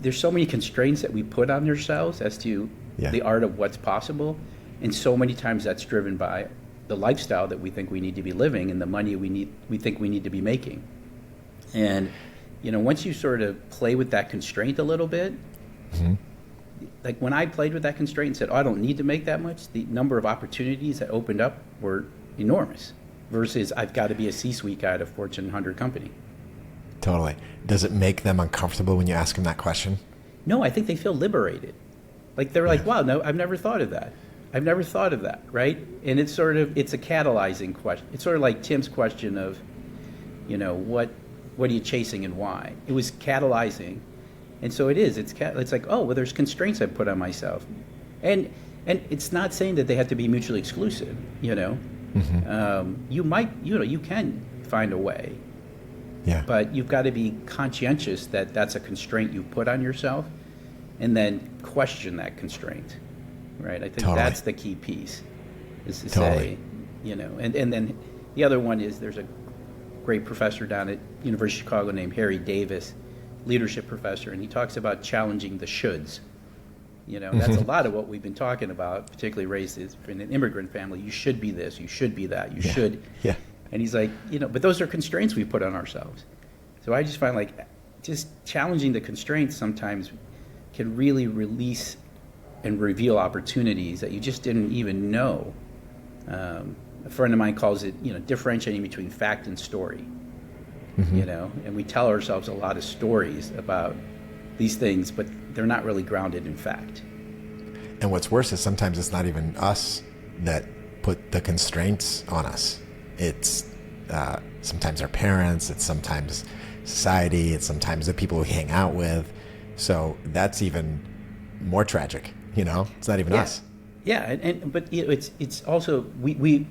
there's so many constraints that we put on ourselves as to the art of what's possible. And so many times that's driven by the lifestyle that we think we need to be living and the money we think we need to be making. And, once you sort of play with that constraint a little bit, like when I played with that constraint and said, oh, I don't need to make that much, the number of opportunities that opened up were enormous versus I've got to be a C-suite guy at a Fortune 100 company. Totally. Does it make them uncomfortable when you ask them that question? No, I think they feel liberated. Like they're like, wow, no, I've never thought of that. I've never thought of that, right? And it's a catalyzing question. It's sort of like Tim's question of, what are you chasing and why? It was catalyzing. And so it is. It's like, oh, well, there's constraints I put on myself. And it's not saying that they have to be mutually exclusive, Mm-hmm. You can find a way. Yeah. But you've got to be conscientious that that's a constraint you put on yourself and then question that constraint. Right, I think that's the key piece, is to say, and then the other one is there's a great professor down at University of Chicago named Harry Davis, leadership professor, and he talks about challenging the shoulds. That's a lot of what we've been talking about, particularly raised in an immigrant family. You should be this, you should be that, you should. Yeah. And he's like, but those are constraints we put on ourselves. So I just find like just challenging the constraints sometimes can really release and reveal opportunities that you just didn't even know. A friend of mine calls it, differentiating between fact and story. Mm-hmm. And we tell ourselves a lot of stories about these things, but they're not really grounded in fact. And what's worse is sometimes it's not even us that put the constraints on us. It's sometimes our parents, it's sometimes society, it's sometimes the people we hang out with. So that's even more tragic. It's not even us. Yeah, but it's also we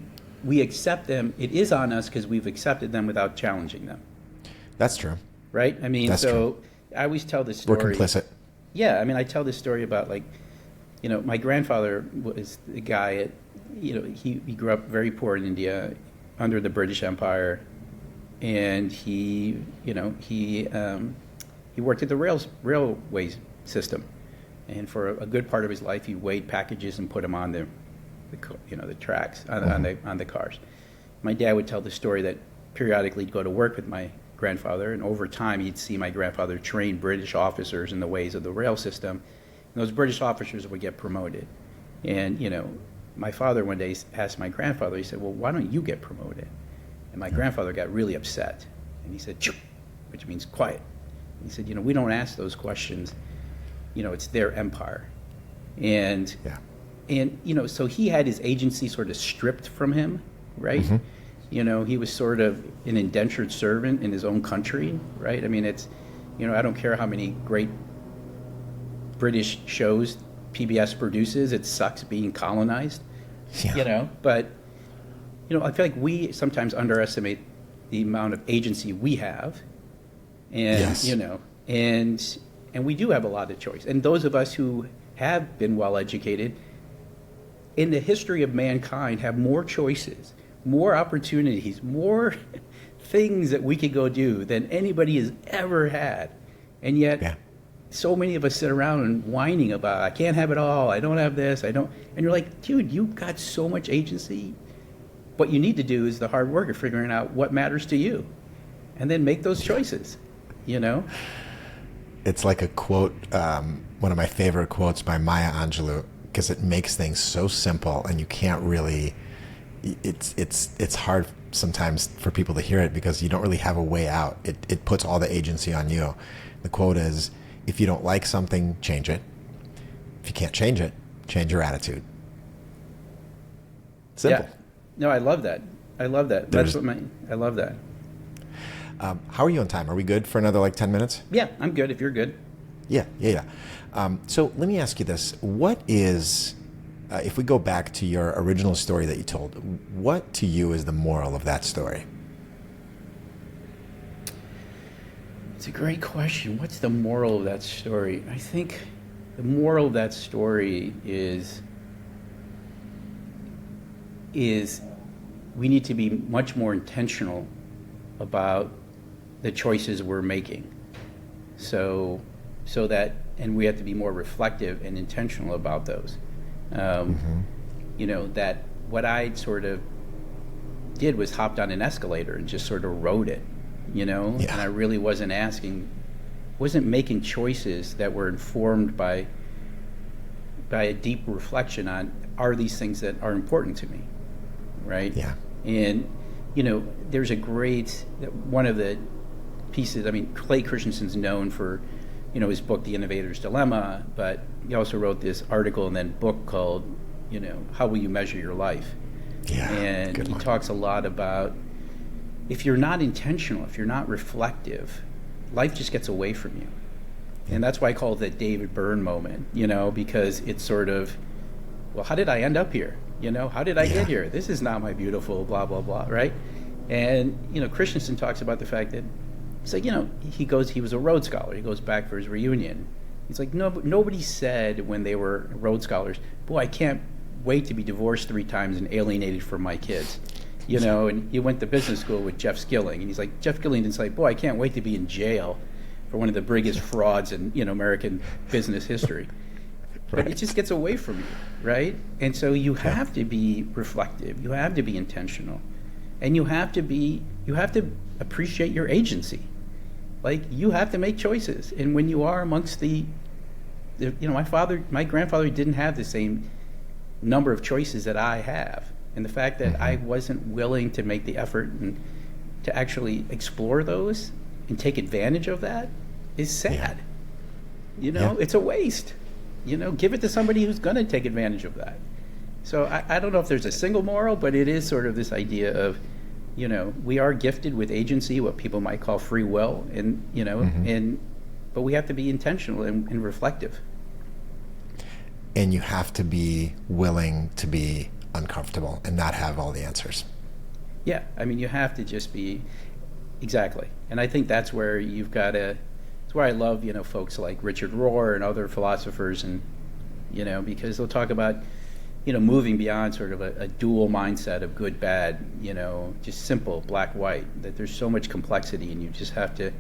accept them. It is on us because we've accepted them without challenging them. That's true. Right? I mean, that's true. I always tell this story. We're complicit. Yeah, I mean, I tell this story about my grandfather was the guy he grew up very poor in India under the British Empire, and he worked at the railways system. And for a good part of his life, he weighed packages and put them on the tracks on the cars. my dad would tell the story that periodically he'd go to work with my grandfather, and over time he'd see my grandfather train British officers in the ways of the rail system. And those British officers would get promoted. And, my father one day asked my grandfather, he said, well, why don't you get promoted? And my grandfather got really upset. And he said, "Choo," which means quiet. And he said, we don't ask those questions. It's their empire. And, so he had his agency sort of stripped from him, right? Mm-hmm. He was sort of an indentured servant in his own country, right? I mean, it's, I don't care how many great British shows PBS produces, it sucks being colonized, but, I feel like we sometimes underestimate the amount of agency we have, and, and we do have a lot of choice. And those of us who have been well educated in the history of mankind have more choices, more opportunities, more things that we could go do than anybody has ever had. And yet, so many of us sit around and whining about, I can't have it all, I don't have this, I don't. And you're like, dude, you've got so much agency. What you need to do is the hard work of figuring out what matters to you, and then make those choices, It's like a quote, one of my favorite quotes by Maya Angelou, because it makes things so simple, and you can't really, it's hard sometimes for people to hear it because you don't really have a way out. It puts all the agency on you. The quote is, if you don't like something, change it. If you can't change it, change your attitude. Simple. Yeah. No, I love that. I love that. I love that. How are you on time? Are we good for another 10 minutes? Yeah, I'm good if you're good. Yeah. So let me ask you this. What is, if we go back to your original story that you told, what to you is the moral of that story? It's a great question. What's the moral of that story? I think the moral of that story is we need to be much more intentional about the choices we're making. So that, and we have to be more reflective and intentional about those. That what I sort of did was hopped on an escalator and just sort of rode it, and I really wasn't making choices that were informed by a deep reflection on, are these things that are important to me, right? Yeah. And, there's a great, one of the pieces, Clay Christensen's known for, his book, The Innovator's Dilemma, but he also wrote this article and then book called, How Will You Measure Your Life? Yeah, and he talks a lot about, if you're not intentional, if you're not reflective, life just gets away from you. And that's why I call it the David Byrne moment, because it's sort of, well, how did I end up here? How did I get here? This is not my beautiful blah, blah, blah, right? And, Christensen talks about the fact that, he's like, he was a Rhodes Scholar. He goes back for his reunion. He's like, no, nobody said when they were Rhodes Scholars, boy, I can't wait to be divorced 3 times and alienated from my kids. And he went to business school with Jeff Skilling. And he's like, Jeff Skilling didn't say, boy, I can't wait to be in jail for one of the biggest frauds in, American business history. Right. But it just gets away from you, right? And so you have to be reflective. You have to be intentional. And you have to appreciate your agency. You have to make choices. And when you are amongst my grandfather didn't have the same number of choices that I have. And the fact that I wasn't willing to make the effort and to actually explore those and take advantage of that is sad. It's a waste. Give it to somebody who's going to take advantage of that. So I don't know if there's a single moral, but it is sort of this idea of, we are gifted with agency, what people might call free will, and but we have to be intentional and reflective. And you have to be willing to be uncomfortable and not have all the answers. Yeah, you have to just be, exactly. And I think that's where you've got to, that's why I love, folks like Richard Rohr and other philosophers, and, because they'll talk about, moving beyond sort of a dual mindset of good, bad, just simple, black, white, that there's so much complexity, and you just have to,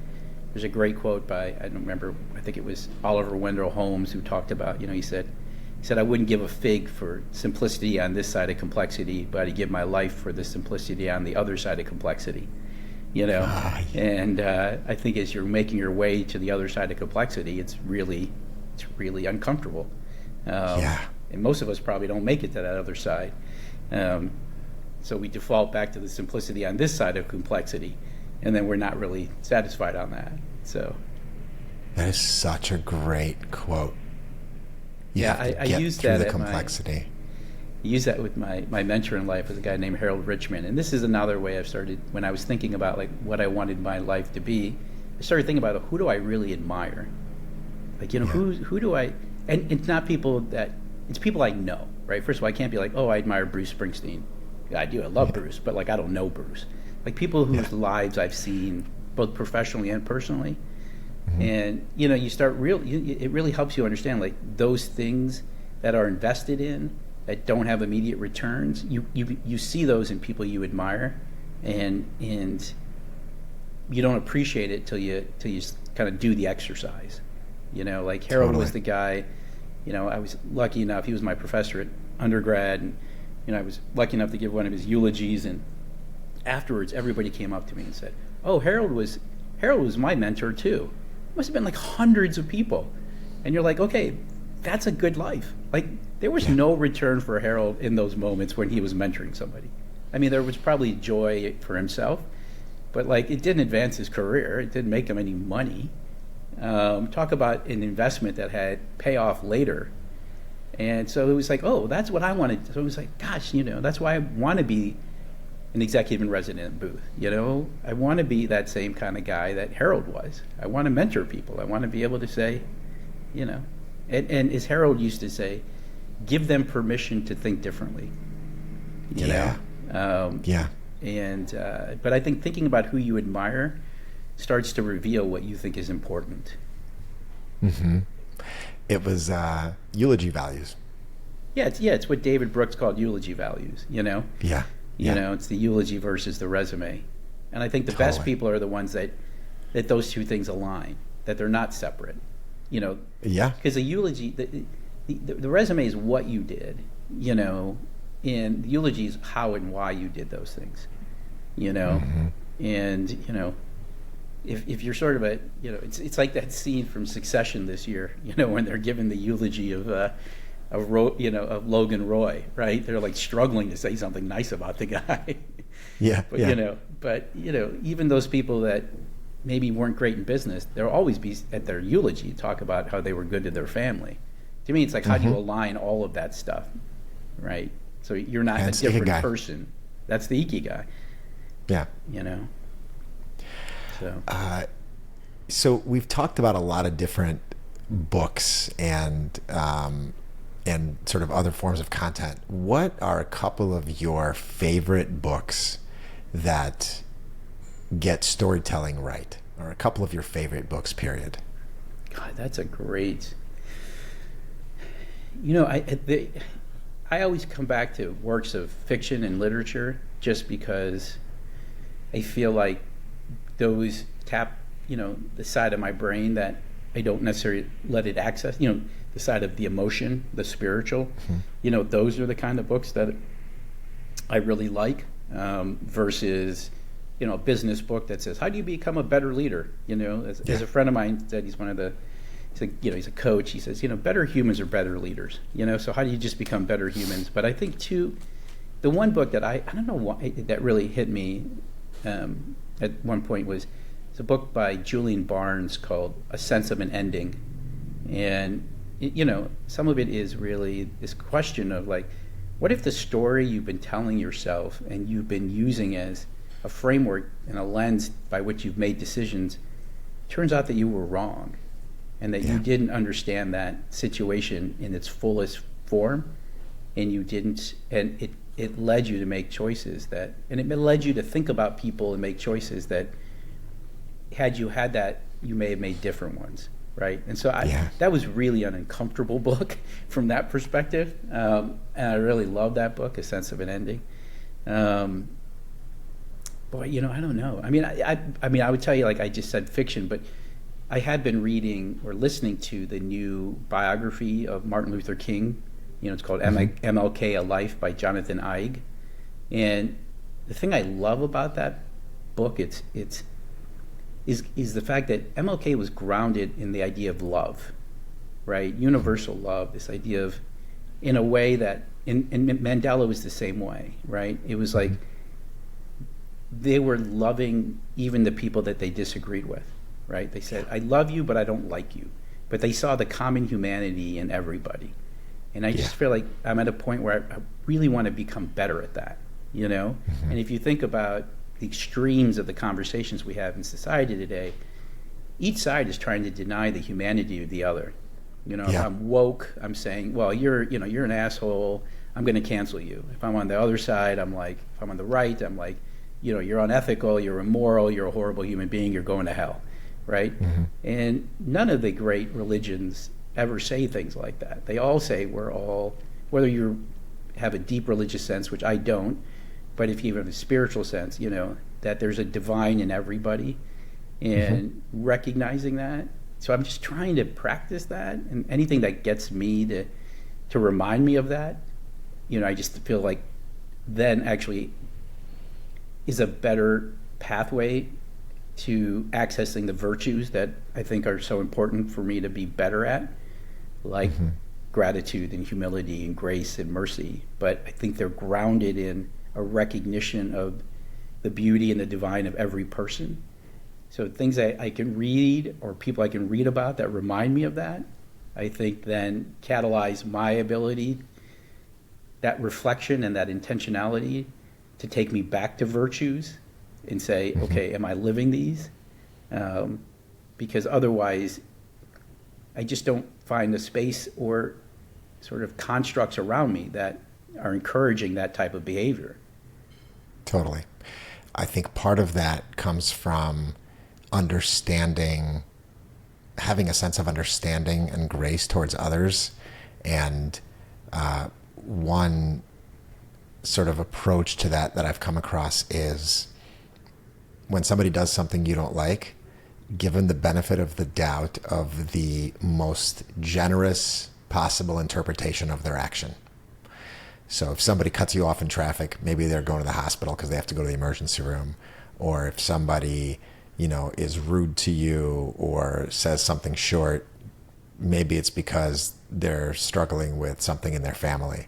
there's a great quote by, I don't remember, I think it was Oliver Wendell Holmes who talked about, he said, he said, I wouldn't give a fig for simplicity on this side of complexity, but I'd give my life for the simplicity on the other side of complexity. And I think as you're making your way to the other side of complexity, it's really uncomfortable. And most of us probably don't make it to that other side. So we default back to the simplicity on this side of complexity, and then we're not really satisfied on that. So that is such a great quote. I use that the complexity. I use that with my mentor in life, is a guy named Harold Richmond. And this is another way I've started, when I was thinking about like what I wanted my life to be, I started thinking about who do I really admire? Like, who do I, and it's not people that, it's people I know, right? First of all, I can't be like, oh, I admire Bruce Springsteen. Yeah, I do, I love Bruce, but like I don't know Bruce. Like people whose lives I've seen, both professionally and personally. And you start it really helps you understand like those things that are invested in that don't have immediate returns. You see those in people you admire, and you don't appreciate it till you kind of do the exercise. Like Harold was the guy. I was lucky enough. He was my professor at undergrad, and I was lucky enough to give one of his eulogies. And afterwards, everybody came up to me and said, "Oh, Harold was my mentor too." Must have been like hundreds of people, and you're like, okay, that's a good life. Like there was no return for Harold in those moments when he was mentoring somebody. I mean, there was probably joy for himself, but like it didn't advance his career. It didn't make him any money. Talk about an investment that had payoff later. And so it was like, oh, that's what I wanted. So it was like, gosh, that's why I want to be an executive in resident booth. I want to be that same kind of guy that Harold was. I want to mentor people. I want to be able to say, and as Harold used to say, give them permission to think differently. But I think thinking about who you admire starts to reveal what you think is important. It was eulogy values. It's what David Brooks called eulogy values. It's the eulogy versus the resume. And I think the best people are the ones that those two things align, that they're not separate. Because the eulogy, the resume is what you did, and the eulogy is how and why you did those things, and, if you're sort of it's like that scene from Succession this year, when they're giving the eulogy of Logan Roy, right? They're like struggling to say something nice about the guy. But even those people that maybe weren't great in business, there'll always be at their eulogy talk about how they were good to their family. To me, it's like how do you align all of that stuff, right? So you're not a different person. That's the ikigai. So we've talked about a lot of different books and sort of other forms of content. What are a couple of your favorite books that get storytelling right, or a couple of your favorite books, period? God, that's a great. I always come back to works of fiction and literature just because I feel like those tap, the side of my brain that I don't necessarily let it access, the side of the emotion, the spiritual. Those are the kind of books that I really like, versus, a business book that says, how do you become a better leader? As a friend of mine said, he's a coach. He says, better humans are better leaders, so how do you just become better humans? But I think too, the one book that I don't know why that really hit me at one point was, it's a book by Julian Barnes called A Sense of an Ending. And, some of it is really this question of like, what if the story you've been telling yourself and you've been using as a framework and a lens by which you've made decisions, turns out that you were wrong and that you didn't understand that situation in its fullest form, and you didn't, and it led you to make choices and it led you to think about people and make choices that had you had that, you may have made different ones, right? And so that was really an uncomfortable book from that perspective, and I really love that book, A Sense of an Ending. Boy, I don't know. I mean, I would tell you, like I just said, fiction, but I had been reading or listening to the new biography of Martin Luther King. It's called MLK: A Life by Jonathan Eig. And the thing I love about that book is the fact that MLK was grounded in the idea of love, right? Universal love, this idea of, in a way that, and Mandela was the same way, right? It was like they were loving even the people that they disagreed with, right? They said, I love you, but I don't like you. But they saw the common humanity in everybody. And I just feel like I'm at a point where I really want to become better at that, And if you think about the extremes of the conversations we have in society today, each side is trying to deny the humanity of the other. If I'm woke, I'm saying, well, you're an asshole, I'm going to cancel you. If I'm on the other side, I'm like, if I'm on the right, I'm like, you're unethical, you're immoral, you're a horrible human being, you're going to hell, right? And none of the great religions ever say things like that. They all say we're all, whether you have a deep religious sense, which I don't, but if you have a spiritual sense, that there's a divine in everybody, and recognizing that. So I'm just trying to practice that, and anything that gets me to remind me of that, I just feel like then actually is a better pathway to accessing the virtues that I think are so important for me to be better at, like gratitude and humility and grace and mercy. But I think they're grounded in a recognition of the beauty and the divine of every person. So things that I can read or people I can read about that remind me of that, I think then catalyze my ability, that reflection and that intentionality to take me back to virtues and say, okay, am I living these? Because otherwise, I just don't find the space or sort of constructs around me that are encouraging that type of behavior. Totally. I think part of that comes from understanding, having a sense of understanding and grace towards others. And one sort of approach to that I've come across is when somebody does something you don't like, give them the benefit of the doubt of the most generous possible interpretation of their action. So if somebody cuts you off in traffic, maybe they're going to the hospital because they have to go to the emergency room. Or if somebody, is rude to you or says something short, maybe it's because they're struggling with something in their family.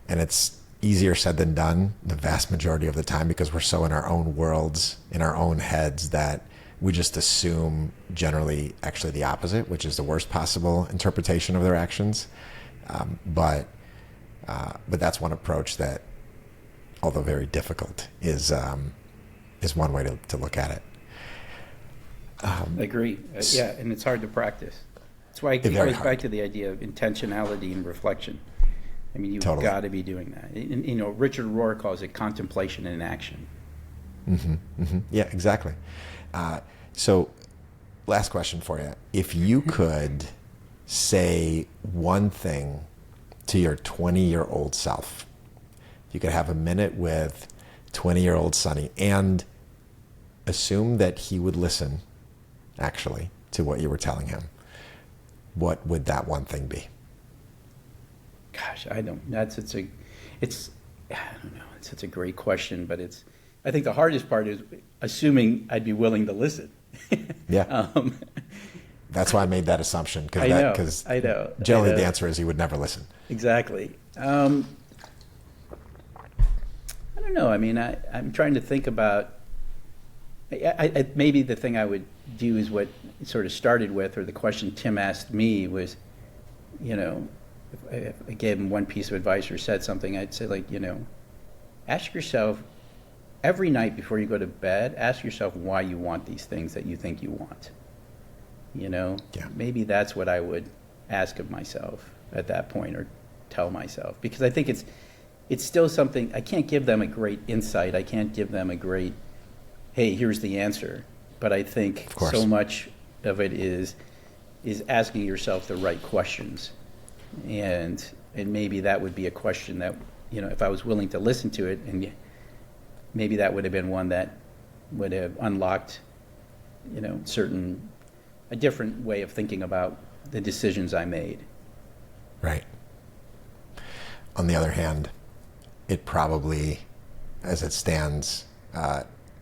And it's easier said than done the vast majority of the time because we're so in our own worlds, in our own heads, that we just assume generally actually the opposite, which is the worst possible interpretation of their actions. But that's one approach that, although very difficult, is one way to look at it. I agree. Yeah, and it's hard to practice. That's why it goes back to the idea of intentionality and reflection. I mean, you've got to be doing that. And, Richard Rohr calls it contemplation in action. Yeah, exactly. So, last question for you. If you could say one thing to your 20-year-old self, you could have a minute with 20-year-old Sonny and assume that he would listen, actually, to what you were telling him, what would that one thing be? Gosh, I don't. I don't know. It's such a great question, but I think the hardest part is assuming I'd be willing to listen. Yeah. That's why I made that assumption. Because I know. Generally, the answer is he would never listen. Exactly. I don't know. I mean, I'm trying to think about. Maybe the thing I would do is what it sort of started with, or the question Tim asked me was, if I gave him one piece of advice or said something, I'd say, ask yourself every night before you go to bed, ask yourself why you want these things that you think you want. Maybe that's what I would ask of myself at that point, or tell myself, because I think it's still something. I can't give them a great insight. I can't give them a great, hey, here's the answer. But I think so much of it is asking yourself the right questions. And maybe that would be a question that, if I was willing to listen to it, and maybe that would have been one that would have unlocked, certain a different way of thinking about the decisions I made. Right. On the other hand, it probably, as it stands,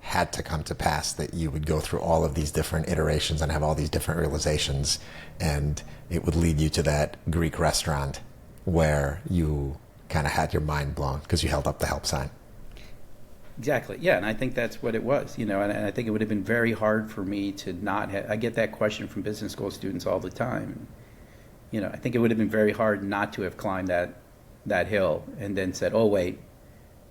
had to come to pass that you would go through all of these different iterations and have all these different realizations, and it would lead you to that Greek restaurant where you kind of had your mind blown because you held up the help sign. Exactly. Yeah, and I think that's what it was, and I think it would have been very hard for me to not have, I get that question from business school students all the time. I think it would have been very hard not to have climbed that hill and then said, oh, wait,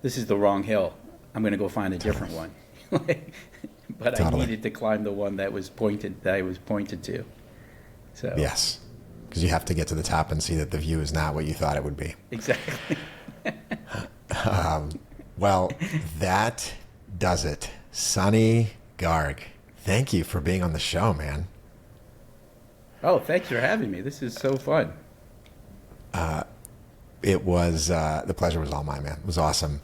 this is the wrong hill. I'm going to go find a different one. But Totally. I needed to climb the one that I was pointed to. So Yes, because you have to get to the top and see that the view is not what you thought it would be. Exactly. Well, that does it. Sonny Garg, thank you for being on the show, man. Oh, thanks for having me. This is so fun. It was, the pleasure was all mine, man. It was awesome.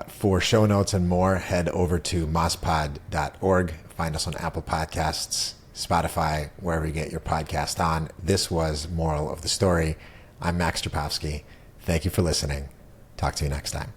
For show notes and more, head over to mospod.org. Find us on Apple Podcasts, Spotify, wherever you get your podcast on. This was Moral of the Story. I'm Max Strapowski. Thank you for listening. Talk to you next time.